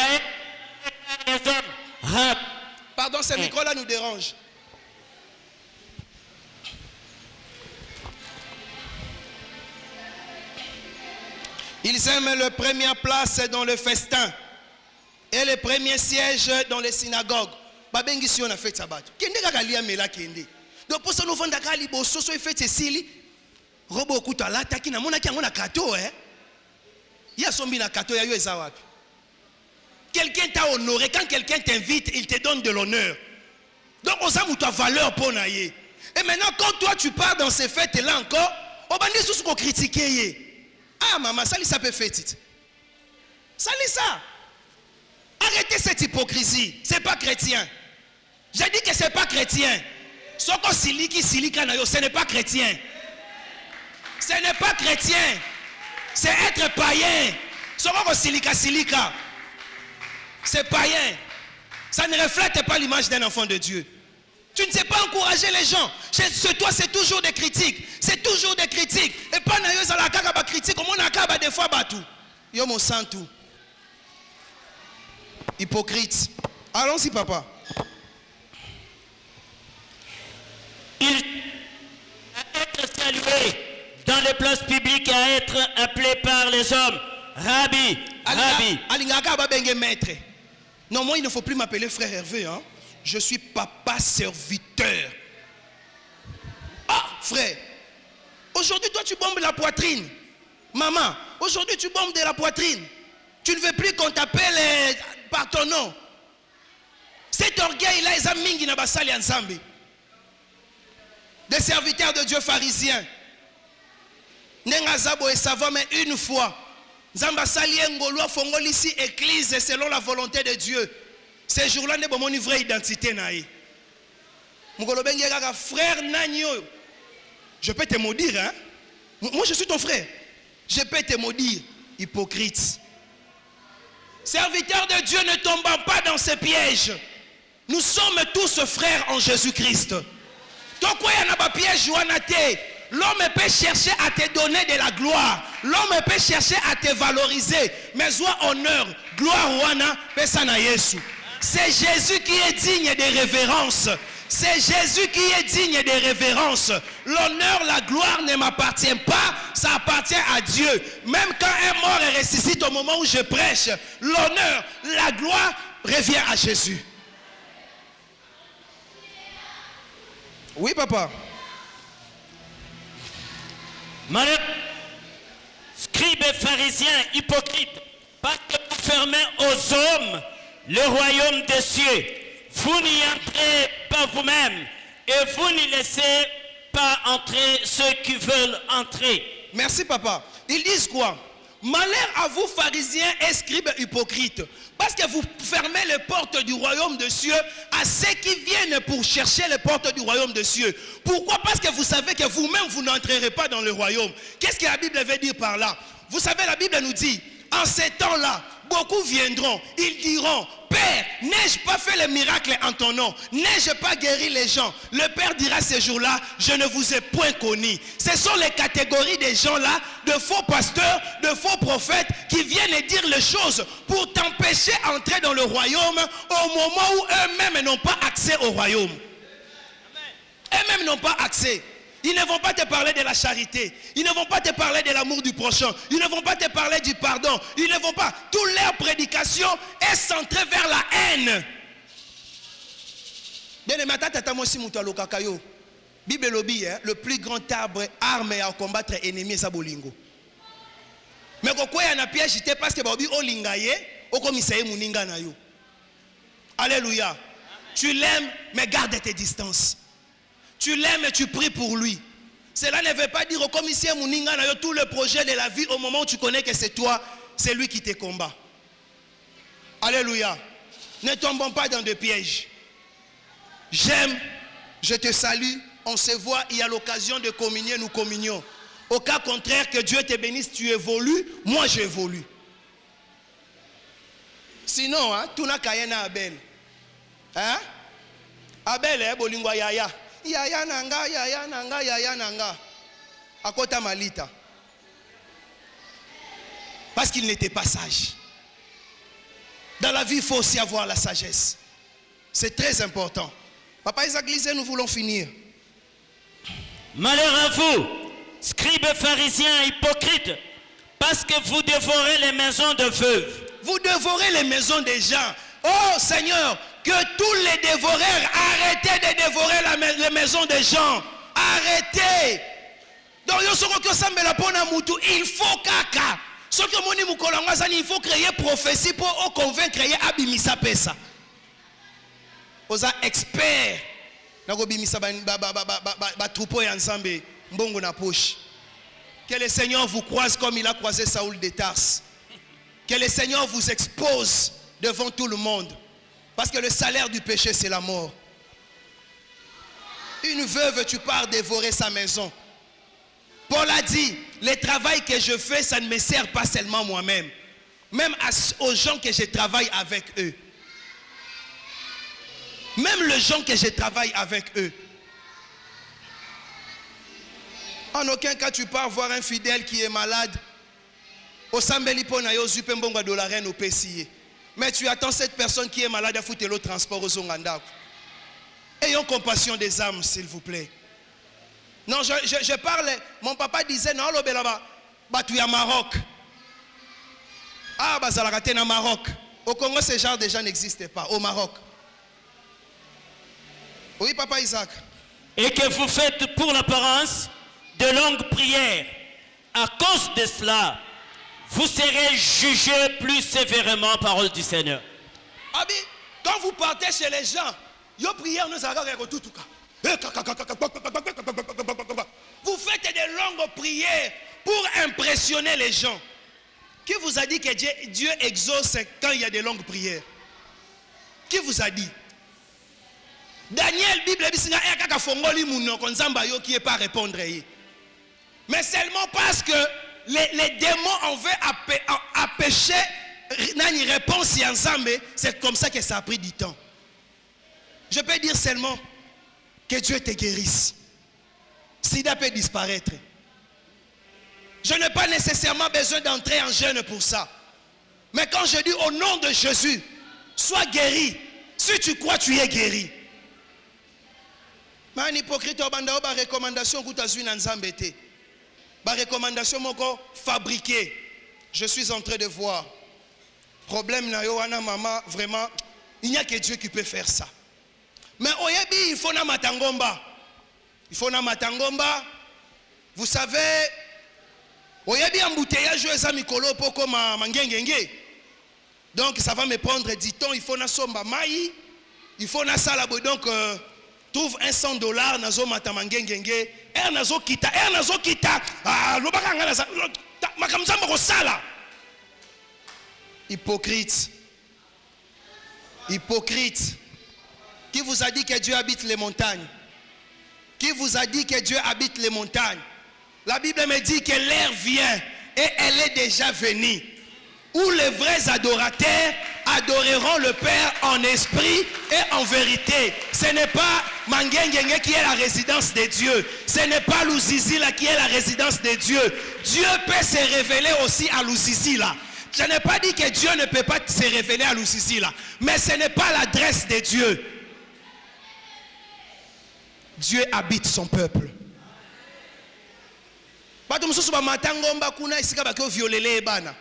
les hommes. Pardon, ce micro là nous dérange. Ils aiment la première place dans le festin et le premier siège dans les synagogues. Babengi si on a fait sabat. Kende kaka lia mela kende. Donc pour ça nous vendre kaka liboso so fait sili. Robo kuta la taki na mona ki ngona kato Ya sombi na kato ya yo eza wapi. Quelqu'un t'a honoré, quand quelqu'un t'invite, il te donne de l'honneur. Donc on a ta valeur pour naïe. Et maintenant quand toi tu pars dans ces fêtes là encore, on va dire tout ce qu'on critique. Ah maman, ça peut faire titre. Ça lit ça. Arrêtez cette hypocrisie. C'est pas chrétien. J'ai dit que c'est pas chrétien. Ce n'est pas chrétien. Ce n'est pas chrétien. C'est être païen. C'est païen. Ça ne reflète pas l'image d'un enfant de Dieu. Tu ne sais pas encourager les gens. Chez toi, c'est toujours des critiques. C'est toujours des critiques. Et pas na la kaka critique. Comme on a kaba des fois batou. Yo mon sang tout. Hypocrite. Allons-y, papa. Il à être salué dans les places publiques et à être appelé par les hommes. Rabbi. Rabbi. Alingaka babenge maître. Non, moi, il ne faut plus m'appeler frère Hervé. Hein? Je suis papa serviteur. Ah, frère. Aujourd'hui, toi, tu bombes la poitrine. Maman, aujourd'hui, tu bombes de la poitrine. Tu ne veux plus qu'on t'appelle par ton nom. Cet orgueil-là, ils ont mingi na basali ensemble. Des serviteurs de Dieu pharisiens. Nengazabo et savant, mais une fois. Zambasali ngolwa fongolisi église selon la volonté de Dieu. Ces jours-là, ne bon vraie identité naïe. Mugolobengi kaka frère Nanyo. Je peux te maudire, hein? Moi, je suis ton frère. Je peux te maudire, hypocrite. Serviteurs de Dieu, ne tombons pas dans ces pièges. Nous sommes tous frères en Jésus-Christ. Donc, quoi, il y a pas piège, l'homme peut chercher à te donner de la gloire. L'homme peut chercher à te valoriser. Mais soit honneur, gloire, wana, pesana Yesu. C'est Jésus qui est digne de révérence. C'est Jésus qui est digne de révérence. L'honneur, la gloire ne m'appartient pas, ça appartient à Dieu. Même quand un mort est ressuscité au moment où je prêche, l'honneur, la gloire revient à Jésus. Oui, papa. scribes et pharisiens hypocrites, parce que vous fermez aux hommes le royaume des cieux. Vous n'y entrez pas vous-même et vous n'y laissez pas entrer ceux qui veulent entrer. Merci papa. Ils disent quoi? Malheur à vous pharisiens et scribes hypocrites, parce que vous fermez les portes du royaume des cieux à ceux qui viennent pour chercher les portes du royaume des cieux. Pourquoi? Parce que vous savez que vous-même vous n'entrerez pas dans le royaume. Qu'est-ce que la Bible veut dire par là? Vous savez, la Bible nous dit, en ces temps-là, beaucoup viendront, ils diront, Père, n'ai-je pas fait le miracle en ton nom? N'ai-je pas guéri les gens? Le Père dira ces jours-là, je ne vous ai point connu. Ce sont les catégories des gens-là, de faux pasteurs, de faux prophètes, qui viennent dire les choses pour t'empêcher d'entrer dans le royaume au moment où eux-mêmes n'ont pas accès au royaume. Eux-mêmes n'ont pas accès. Ils ne vont pas te parler de la charité. Ils ne vont pas te parler de l'amour du prochain. Ils ne vont pas te parler du pardon. Ils ne vont pas. Toute leur prédication est centrée vers la haine. Bien les matins, tata moi aussi moutalo kakayo. Bible lobby, le plus grand arbre armé à combattre ennemi c'est bolingo. Mais pourquoi il y a un piège c'était parce que baobi olingaye, okomisaye muninga na yo. Alléluia. Tu l'aimes mais garde tes distances. Tu l'aimes et tu pries pour lui. Cela ne veut pas dire au commissaire Mouninga na yo tout le projet de la vie au moment où tu connais que c'est toi, c'est lui qui te combat. Alléluia. Ne tombons pas dans des pièges. J'aime, je te salue, on se voit, il y a l'occasion de communier, nous communions. Au cas contraire, que Dieu te bénisse, tu évolues, moi j'évolue. Sinon, hein, tu n'as qu'à na Abel. Hein? Abel, bolingwa yaya. Yaya nanga, yaya nanga, yaya nanga. Akota malita. Parce qu'il n'était pas sage. Dans la vie, il faut aussi avoir la sagesse. C'est très important. Papa Isaac Lisée, nous voulons finir. Malheur à vous, scribes pharisiens hypocrites, parce que vous dévorez les maisons de veuves. Vous dévorez les maisons des gens. Oh Seigneur, que tous les dévoreurs arrêtez de dévorer les maisons des gens. Arrêtez. Donc il faut kaka. Il faut créer prophétie pour convaincre abimisa pesa. Vous êtes expert. Que le Seigneur vous croise comme il a croisé Saoul de Tarse. Que le Seigneur vous expose devant tout le monde. Parce que le salaire du péché, c'est la mort. Une veuve, tu pars dévorer sa maison. Paul a dit, le travail que je fais, ça ne me sert pas seulement moi-même. Même aux gens que je travaille avec eux. Même les gens que je travaille avec eux. En aucun cas, tu pars voir un fidèle qui est malade. Mais tu attends cette personne qui est malade à foutre le transport aux Ongandako. Ayons compassion des âmes, s'il vous plaît. Non, je parle. Mon papa disait, non, tu es à Maroc. Ah, Bazalakate na Maroc. Au Congo, ce genre de gens n'existent pas. Au Maroc. Oui, papa Isaac. Et que vous faites pour l'apparence de longues prières. À cause de cela, vous serez jugés plus sévèrement, parole du Seigneur. Abi, quand vous partez chez les gens, yo prière nous a tout cas. Vous faites des longues prières pour impressionner les gens. Qui vous a dit que Dieu exauce quand il y a des longues prières? Qui vous a dit? Daniel, Bible, qui n'est pas répondre. Mais seulement parce que les démons en veulent empêcher une réponse ensemble. C'est comme ça que ça a pris du temps. Je peux dire seulement que Dieu te guérisse. Sida peut disparaître. Je n'ai pas nécessairement besoin d'entrer en jeûne pour ça. Mais quand je dis au nom de Jésus, sois guéri. Si tu crois, tu es guéri. Mais un hypocrite, il recommandation recommandation fabriquée. Je suis en train de voir. Problème na yo wana maman, vraiment, il n'y a que Dieu qui peut faire ça. Mais oyebi, il faut na matangomba. Il faut na matangomba. Vous savez, Oyebi embouteillage eza mikolo poko mangengenge. Donc ça va me prendre du temps, il faut na somba mai, il faut na sala boy. Donc trouve $100 nazo mata mangengenge, nazo kita, ah lobaka ngala sa makamzamba ko sala. Hypocrite. Hypocrite. Qui vous a dit que Dieu habite les montagnes? Qui vous a dit que Dieu habite les montagnes? La Bible me dit que l'heure vient et elle est déjà venue, où les vrais adorateurs adoreront le Père en esprit et en vérité. Ce n'est pas Mangengenge qui est la résidence de Dieu. Ce n'est pas Lusizila qui est la résidence de Dieu. Dieu peut se révéler aussi à Lusizila. Je n'ai pas dit que Dieu ne peut pas se révéler à Lusizila, mais ce n'est pas l'adresse de Dieu. Dieu habite son peuple. Bato mususu ba matangomba kuna isika bakyo violele bana.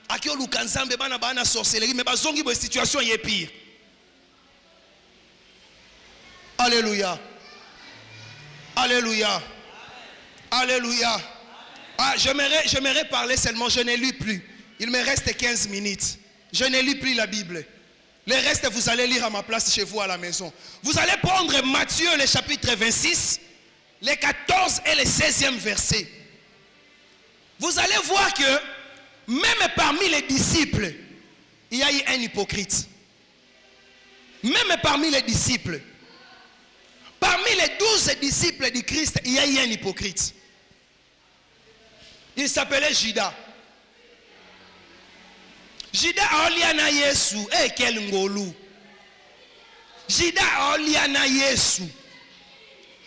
Akyo lukanzambe bana sorcellerie mais bazongi bo situation yé pire. Alléluia. Alléluia. Alléluia. Ah, j'aimerais parler seulement, je ne lis plus. Il me reste 15 minutes. Je ne lis plus la Bible. Le reste, vous allez lire à ma place chez vous à la maison. Vous allez prendre Matthieu, le chapitre 26, les 14 et le 16e verset. Vous allez voir que même parmi les disciples, il y a eu un hypocrite. Même parmi les disciples, parmi les 12 disciples du Christ, il y a eu un hypocrite. Il s'appelait Judas. Judas oliana Yesu, quel ngolu. Judas oliana Yesu.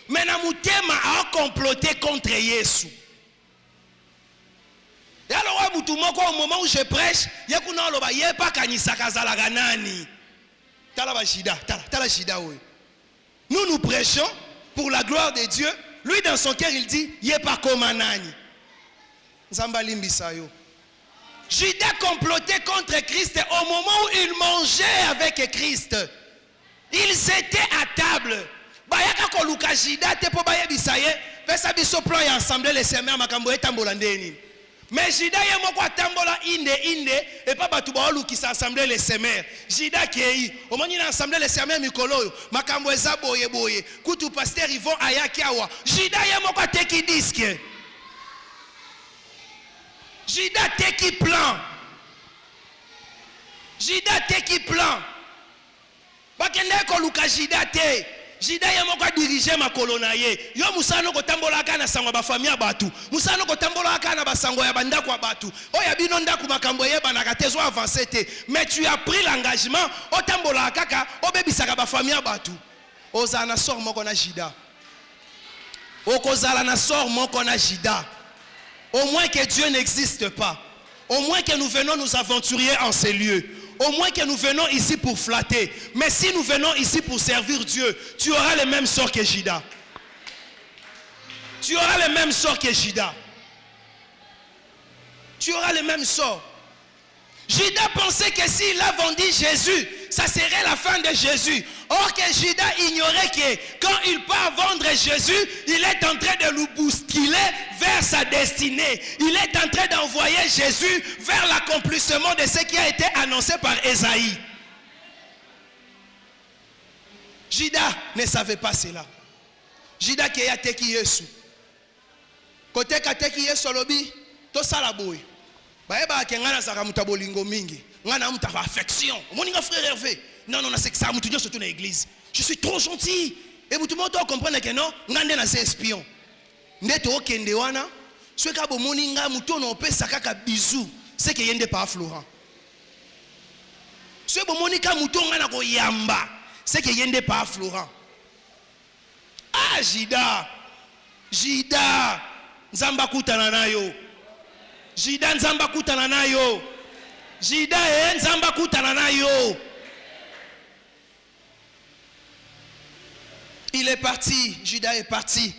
Mais na mutema a comploté contre Yesu. Et alors au moment où je prêche, yakuna loba yepa kanisa kazalaga nani. Tala ba Judas, tala Judas oui. Nous prêchons pour la gloire de Dieu. Lui dans son cœur il dit yepa koma nani. Nzamba limbisa yo. Judas complotait contre Christ au moment où il mangeait avec Christ. Ils étaient à table. Bayaka koluka Judas te po baye bisaye, pesa biso plan ya ensemble les semeurs makambo etambola ndeni. Mais Judas yemo kwa tambola inde et pas batu ba olukisa ensemble les semeurs. Judas kei, omoni na ensemble les semeurs mikolo makambo eza boye. Kutu pasteur Yvon ayaki awa. Judas yemo kwa teki disque. Judas teki plan. Judas teki plan. Bakende ko luka Judas te. Judas yemo ko diriger makolo na ye. Yo musano ko tambola kana sango ba famille batu. Musano ko tambola kana ba sango ya banda kwa batu. Oya bino ndaku makambo ye banaka tezo avancer te. Mais tu as pris l'engagement o tambola kaka obebisaka ba famille batu. Ozana sort moko na Judas. Okozala na sort moko na Judas. Au moins que Dieu n'existe pas. Au moins que nous venons nous aventurer en ces lieux. Au moins que nous venons ici pour flatter. Mais si nous venons ici pour servir Dieu, tu auras le même sort que Judas. Tu auras le même sort que Judas. Tu auras le même sort. Judas pensait que s'il a vendu Jésus, ça serait la fin de Jésus. Or que Judas ignorait que quand il part vendre Jésus, il est en train de le bousculer vers sa destinée. Il est en train d'envoyer Jésus vers l'accomplissement de ce qui a été annoncé par Ésaïe. Judas ne savait pas cela. Judas qui a teki Yesu. Côté kateki Yesu lobi, to salaboy. Baeba kengana saka mutabolingo mingi. Ngana mutava affection. Moninga frère Hervé. Non, c'est que ça, je surtout dans l'église. Je suis trop gentil. Et vous tout le monde comprendre que non, ngande na espion. Ndeto okende wana, soit ka bomoninga mutono opesa kaka bisou, c'est que yende pas Florent. Soit bomonika mutonga na ko yamba, c'est que yende pas Florent. Ah Judas, nzamba kutana nayo. Judas nzamba kutana nayo. Judas nzamba kutana nayo. Il est parti, Judas est parti.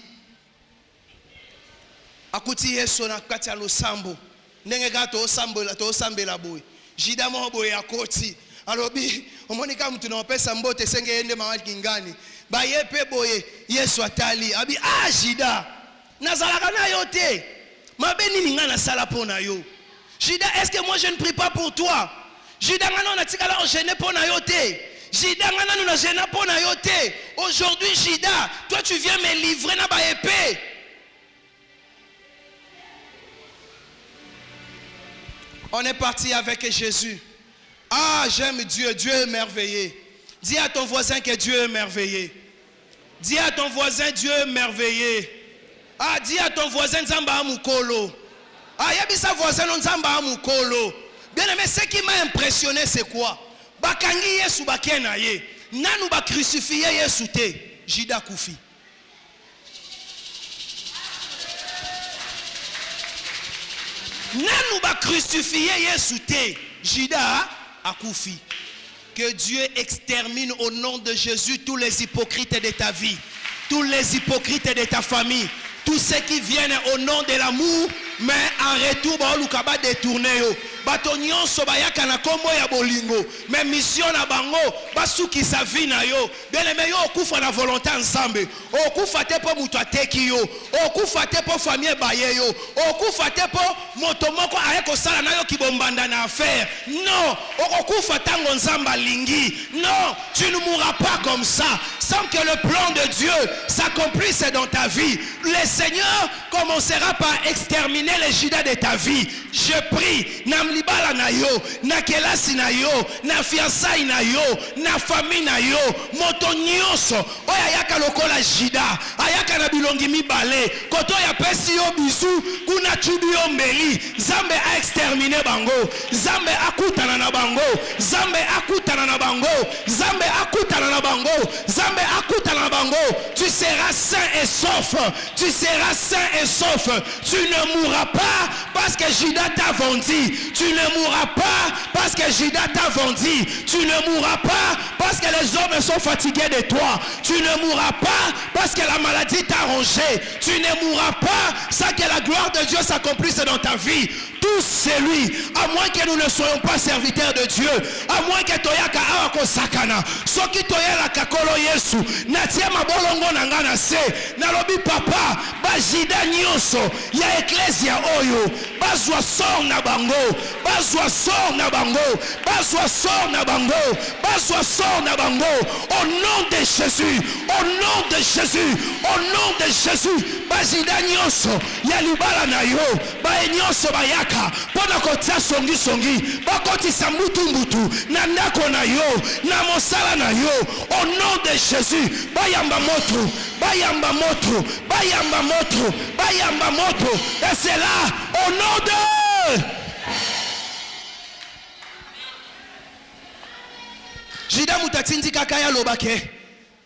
Akuti Yesu na kati ya losambo. Ndenge gato osambela boy. Judas mo boy akoti. Alobi, omonika mtu na pesa mbote senge yende mawaki ngani. Ba yepe boye Yesu atali. Abi Judas. Nazalaka na yote. Ma béni na sala pona yo. Judas, est-ce que moi je ne prie pas pour toi? Judas, on a tika la gêné pona yo te. Judas, on a gêné pona yo te. Aujourd'hui, Judas, toi tu viens me livrer na ba épée. On est parti avec Jésus. Ah, j'aime Dieu, Dieu est merveilleux. Dis à ton voisin que Dieu est merveilleux. Dis à ton voisin, Dieu est merveilleux. Ah, dis à ton voisin, Nzamba Amukolo. Ah, yabisa voisin, Nzamba Amukolo. Bien aimé, ce qui m'a impressionné, c'est quoi? Bakangi Yesu bakena ye. Nanu ba crucifié Yesu te. Judas Koufi. Nanu ba crucifié Yesu te. Judas Akoufi. Que Dieu extermine au nom de Jésus tous les hypocrites de ta vie, tous les hypocrites de ta famille, tous ceux qui viennent au nom de l'amour, mais en retour, ba détourner yo. Bato nyonso bayaka na kombo ya bolingo, mais mission na bango basuki sa vie na yo. Bien aimé yo okufa na volonté ensemble. Okufa te po mutu ateki yo. Okufa te po famille baye yo. Okufa te po moto moko ayeko sala na yo kibombanda na affaire. Non, okufa tango nzamba lingi. Non, tu ne mourras pas comme ça sans que le plan de Dieu s'accomplisse dans ta vie. Le Seigneur commencera par exterminer les Judas de ta vie. Je prie, libala na yo, na kelasi na yo, na fiançailles na yo, na famille na yo, moto nyonso, oya yaka lokola Judas, ayaka na bilongi mibale, koto ya pesi yo bisu, kuna chudu yo mbeli, Zambe a exterminé bango, Zambe akutana na bango, Zambe akutana na bango, Zambe akutana na bango, Zambe akutana na bango, tu seras sain et sauf, tu seras sain et sauf, tu ne mourras pas parce que Judas t'a vendu. Tu ne mourras pas parce que Judas t'a vendu. Tu ne mourras pas parce que les hommes sont fatigués de toi. Tu ne mourras pas parce que la maladie t'a rongé. Tu ne mourras pas sans que la gloire de Dieu s'accomplisse dans ta vie. Tout celui, à moins que nous ne soyons pas serviteurs de Dieu, à moins que toyaka awako sakana, soki toyela kakolo Yesu, natia mabolongo nangana se, nalobi papa, bajida nyonso, ya ecclesia oyo, bazwa sor na bango, bazwa sor na bango, bazwa sor na bango, bazwa sor na bango, au nom de Jésus, au nom de Jésus, au nom de Jésus, bajida nyonso, ya libala na yo, ba nyonso bayaka, pona kotia songi songi, bakotisa mbutu na ndako na yo, na mosala na yo, au nom de Jésus, bayamba moto, bayamba moto, bayamba moto, bayamba moto, et c'est là, au nom de Judas mutatindi kakaya lobake,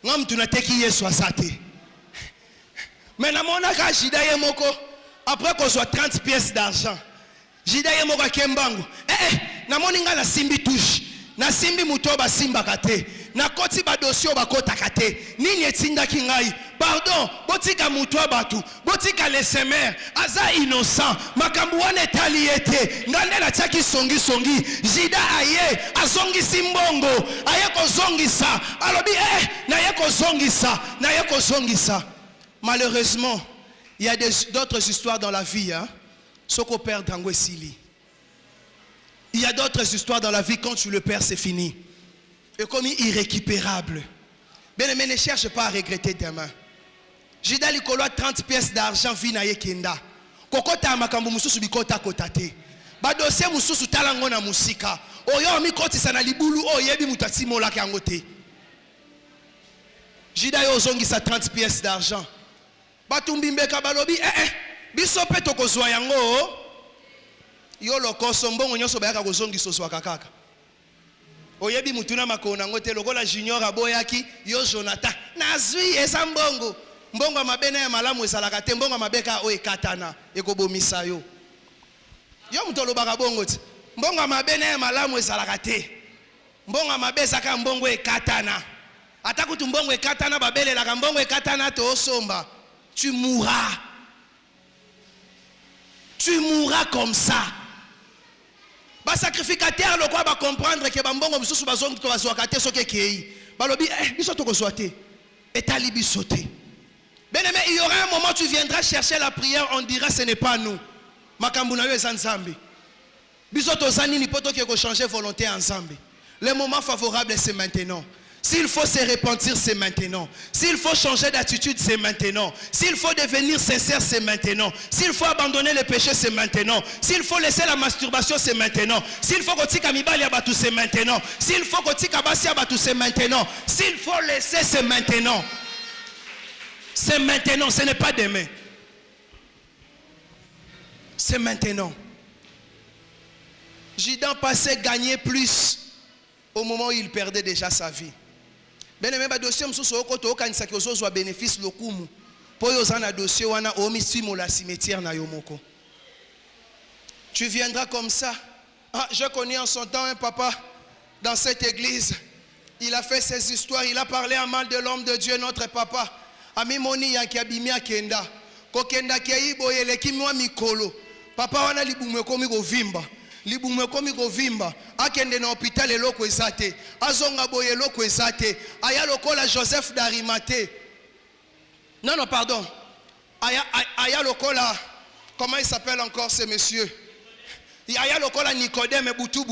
ngam tunateki Yesu asate. Mais namona ka Judas yemoko, après qu'on soit 30 pièces d'argent. Judas yemoko kembango. Namoni nga na simbi touche. Na simbi mutoba simba kate. Na koti ba dossier ba kota kate. Nini etinda kingai. Pardon, botika mutoba batu. Botika lesemer. Aza innocent. Makambu wane taliete. Ngande na chaki songi songi. Judas aye. Azongi simbongo. Aye ko zongi sa. Alobi na ye ko zongi sa. Na ye ko zongi sa. Malheureusement, il y a d'autres histoires dans la vie. Ce qu'on perd dans Gwesili. Il y a d'autres histoires dans la vie, quand tu le perds, c'est fini. Et comme irrécupérable. Bien aimé, ne cherche pas à regretter demain. Judas likolo 30 pièces d'argent vina yekenda. Kokota makambo mususu bikota kotate. Ba dossier mususu talango na musika. Oyo mi koti sana libulu oyebi mutati mola kango te. Judas yo zongi sa 30 pièces d'argent. Batumbimbe kabalobi biso pe tokozwa yango. Yo lokoso mbongo nyonso bayaka kozongi soswa kakaka. Oyebi mutuna makona ngote lokola junior aboyaki yo Jonathan nazwi esa mbongo. Mbongo mabene ya malamu esalaka te mbongo mabeka o ekatana ekobomisa yo. Yo mutolo bakabongo ti. Mbongo mabene ya malamu esalaka te. Mbongo mabeza ka mbongo ekatana. Atakutu mbongo ekatana babele la mbongo ekatana to osomba. Tu mourras. Tu mourras comme ça. Ba sacrificateur le quoi va comprendre que bambongo mususu bazongi to bazwakate soke kei. Balobi biso to kozwate. Et talibi sauté. Bien aimé, il y aura un moment où tu viendras chercher la prière, on dira ce n'est pas nous. makambo na yo eza nzambe. Biso tozani ni poto ko changer volonté ensemble. Le moment favorable c'est maintenant. S'il faut se repentir, c'est maintenant. S'il faut changer d'attitude, c'est maintenant. S'il faut devenir sincère, c'est maintenant. S'il faut abandonner le péché, c'est maintenant. S'il faut laisser la masturbation, c'est maintenant. S'il faut kotika mibali abatu, c'est maintenant. S'il faut kotika basi abatu, c'est maintenant. S'il faut laisser, c'est maintenant. C'est maintenant, ce n'est pas demain. C'est maintenant. Gidan passait gagner plus au moment où il perdait déjà sa vie. Ben même dossier msusu okoto okanisa ki ozozwa bénéfice lokumu po yozana dossier wana omisimo la cimetière na yomoko. Tu viendras comme ça. Ah, je connais en son temps un papa dans cette église. Il a fait ses histoires, il a parlé en mal de l'homme de Dieu, notre papa. Ami moni yanki abimia kenda. Ko kenda ki boyele kimwa mikolo. Papa wana libumwe komi go vimba. Libumwe komi go vimba. Akende na hôpital eloko ezate. Azonga boye eloko ezate. Aya lokola Joseph d'Arimathée. Non, pardon. Aya lokola, comment il s'appelle encore ce monsieur? Aya lokola Nicodème Boutou.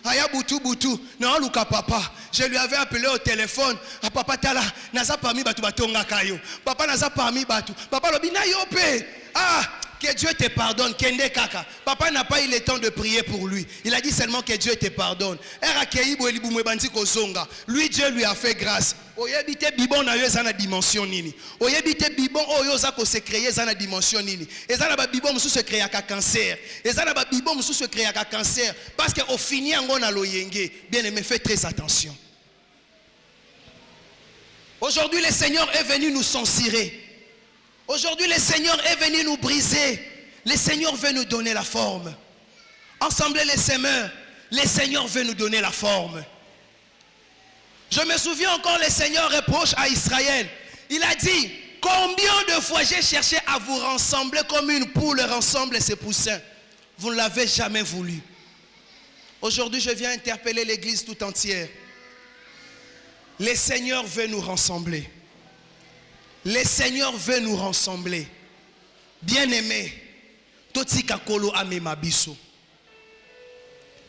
Aya Boutou. Non, Luka papa. Je lui avais appelé au téléphone. Ah, papa tala. Naza parmi batu batonga kayo. Papa naza parmi batu. Papa lobina yope. Ah, que Dieu te pardonne. Kende kaka. Papa n'a pas eu le temps de prier pour lui. Il a dit seulement que Dieu te pardonne. Lui, Dieu lui a fait grâce. Oyebite bibon na yo ezana dimension nini. Oyebite bibon oyo za ko se créer ezana dimension nini. Ezana ba bibon musu se créer ka cancer. Ezana ba bibon musu se créer ka cancer parce que au fini ngo na loyenge. Bien-aimé, fais très attention. Aujourd'hui, le Seigneur est venu nous censurer. Aujourd'hui, le Seigneur est venu nous briser. Le Seigneur veut nous donner la forme. Ensemble les semeurs, le Seigneur veut nous donner la forme. Je me souviens encore, le Seigneur reproche à Israël. Il a dit, combien de fois j'ai cherché à vous rassembler comme une poule rassemble ses poussins. Vous ne l'avez jamais voulu. Aujourd'hui, je viens interpeller l'église tout entière. Le Seigneur veut nous rassembler. Le Seigneur veut nous rassembler. Bien-aimés, totika kolo ame mabiso.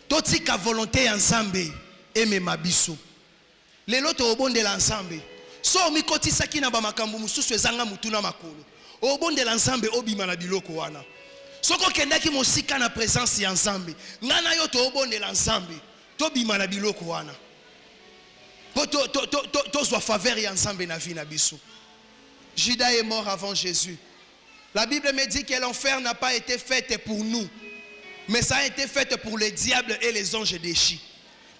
Totika volonté ensemble eme mabiso. Lelo to obonde l'ensemble. So mi kotisa kina ba makambu mususu ezanga mutuna makolo. Obonde l'ensemble obima na biloko wana. Soko kendaki mosika na présence ya ensemble. Ngana yo to obonde l'ensemble. To bima na biloko wana. To soit faveur ya ensemble na vie na biso. Judas est mort avant Jésus. La Bible me dit que l'enfer n'a pas été fait pour nous, mais ça a été fait pour les diables et les anges déchus.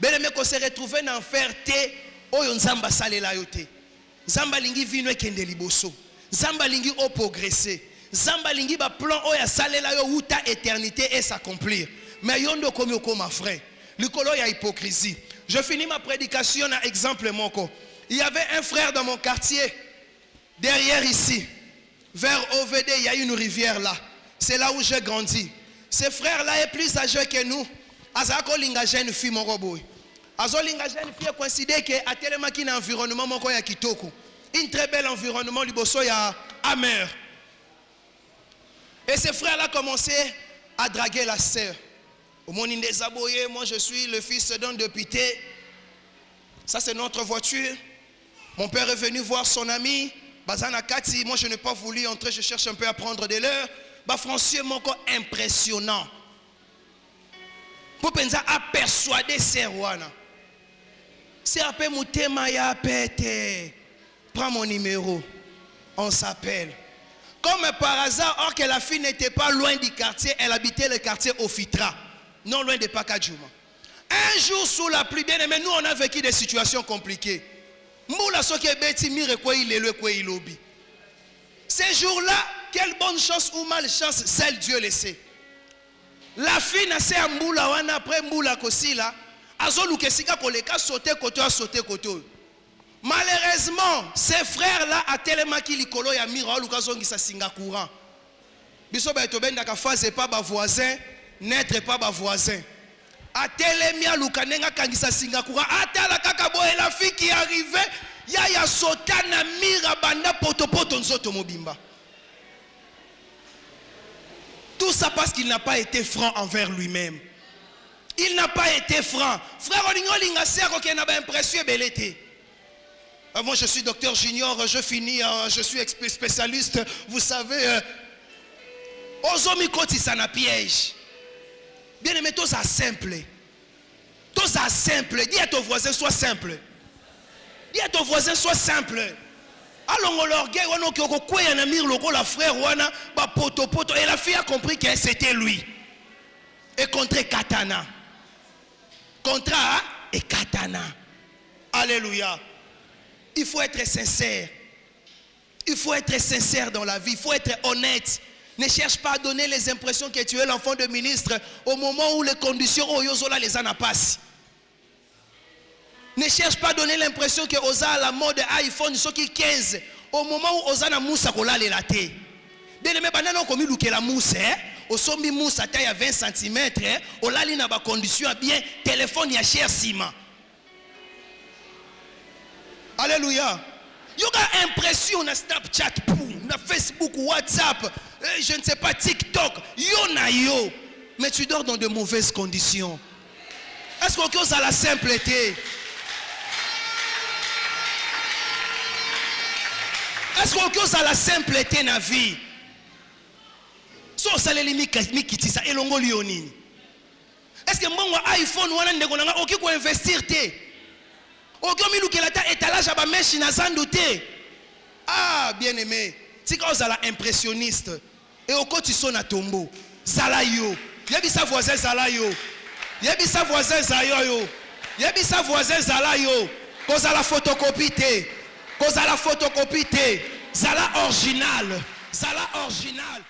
Bien aimé, qu'on se retrouve dans l'enfer, oyo nzamba salela yote. Nzamba lingi vino kende liboso. Nzamba lingi o progresser. Nzamba lingi ba plan oya salela yo uta éternité et s'accomplir. Mais yondo komi okoma frère. Likolo ya hypocrisie. Je finis ma prédication à exemple moko. Il y avait un frère dans mon quartier. Derrière ici, vers OVD, il y a une rivière là. C'est là où j'ai grandi. Ce frère-là est plus âgé que nous. Azako linga jeune fille mon roboy. Azo linga jeune fille coïncide que à tellement qu'il y a un environnement moko ya kitoko. Un très bel environnement liboso ya amer. Et ce frère-là commençait à draguer la sœur. Au monde des aboyés, moi je suis le fils d'un député. Ça c'est notre voiture. Mon père est venu voir son ami. Bazana Kati, moi je n'ai pas voulu entrer, je cherche un peu à prendre de l'heure. Bah François Moko impressionnant. Pour penser à persuader Serwana. C'est après Moutema ya pète. Prends mon numéro. On s'appelle. Comme par hasard, or que la fille n'était pas loin du quartier, elle habitait le quartier Ofitra, non loin de Pakadjouma. Un jour sous la pluie, bien aimé, nous on a vécu des situations compliquées. Ces jours-là, quelle bonne chance ou malchance, seul Dieu le sait. La fille n'a pas mboula wana après mboula kosila, azolu kesika koleka sauter côté. Malheureusement, ces frères-là a tellement qu'il likolo ya mira lukazongi sa singa courant. Biso ba etobenda ka phase pas ba voisin, n'être pas ba voisin. Atelemia lukanenga kangisa Singapour atala kaka boye la fille qui arrivait ya sotana mira banda poto nzoto mobimba Tout ça parce qu'il n'a pas été franc envers lui-même. Il n'a pas été franc. Frère Olingolinga sert aucun impression belleté. Moi je suis docteur junior, je finis, je suis spécialiste, vous savez. Ozomikoti ça n'a piège. Bien aimé, tout ça simple. Tout ça simple. Dis à ton voisin, sois simple. Dis à ton voisin, sois simple. Alors l'orgueil, la frère, et la fille a compris que c'était lui. Et contre Katana. Contre et Katana. Alléluia. Il faut être sincère. Il faut être sincère dans la vie. Il faut être honnête. Ne cherche pas à donner les impressions que tu es l'enfant de ministre au moment où les conditions les en passent. Ne cherche pas à donner l'impression que Oza a la mode iPhone ce qui 15 au moment où Oza na moussa kola le latte. Bien aimé banana comme il la mousse au sombi mousse à taille à 20 cm au lali na ba condition bien téléphone ya cher ciment. Alléluia. Il y a impression na Snapchat, na Facebook, WhatsApp, je ne sais pas, TikTok. Yo. Mais tu dors dans de mauvaises conditions. Est-ce qu'on cause à la simpleté? Est-ce qu'on cause à la simpleté dans la vie? So ça les limites ça et longo lionini. Est-ce que mon iPhone wana ndeko nanga oki ko investir te? Oki mi lukelata étalage aba meshi na zandoute. Ah bien aimé, si quand ça la impressionniste et au côté son na tombeau, zala yo. Yebi sa voisin zala yo. Yebi sa voisin zala yo. Yebi sa voisin zala yo. Cause à la photocopie te. Cause à la photocopie te. Zala original. Zala original.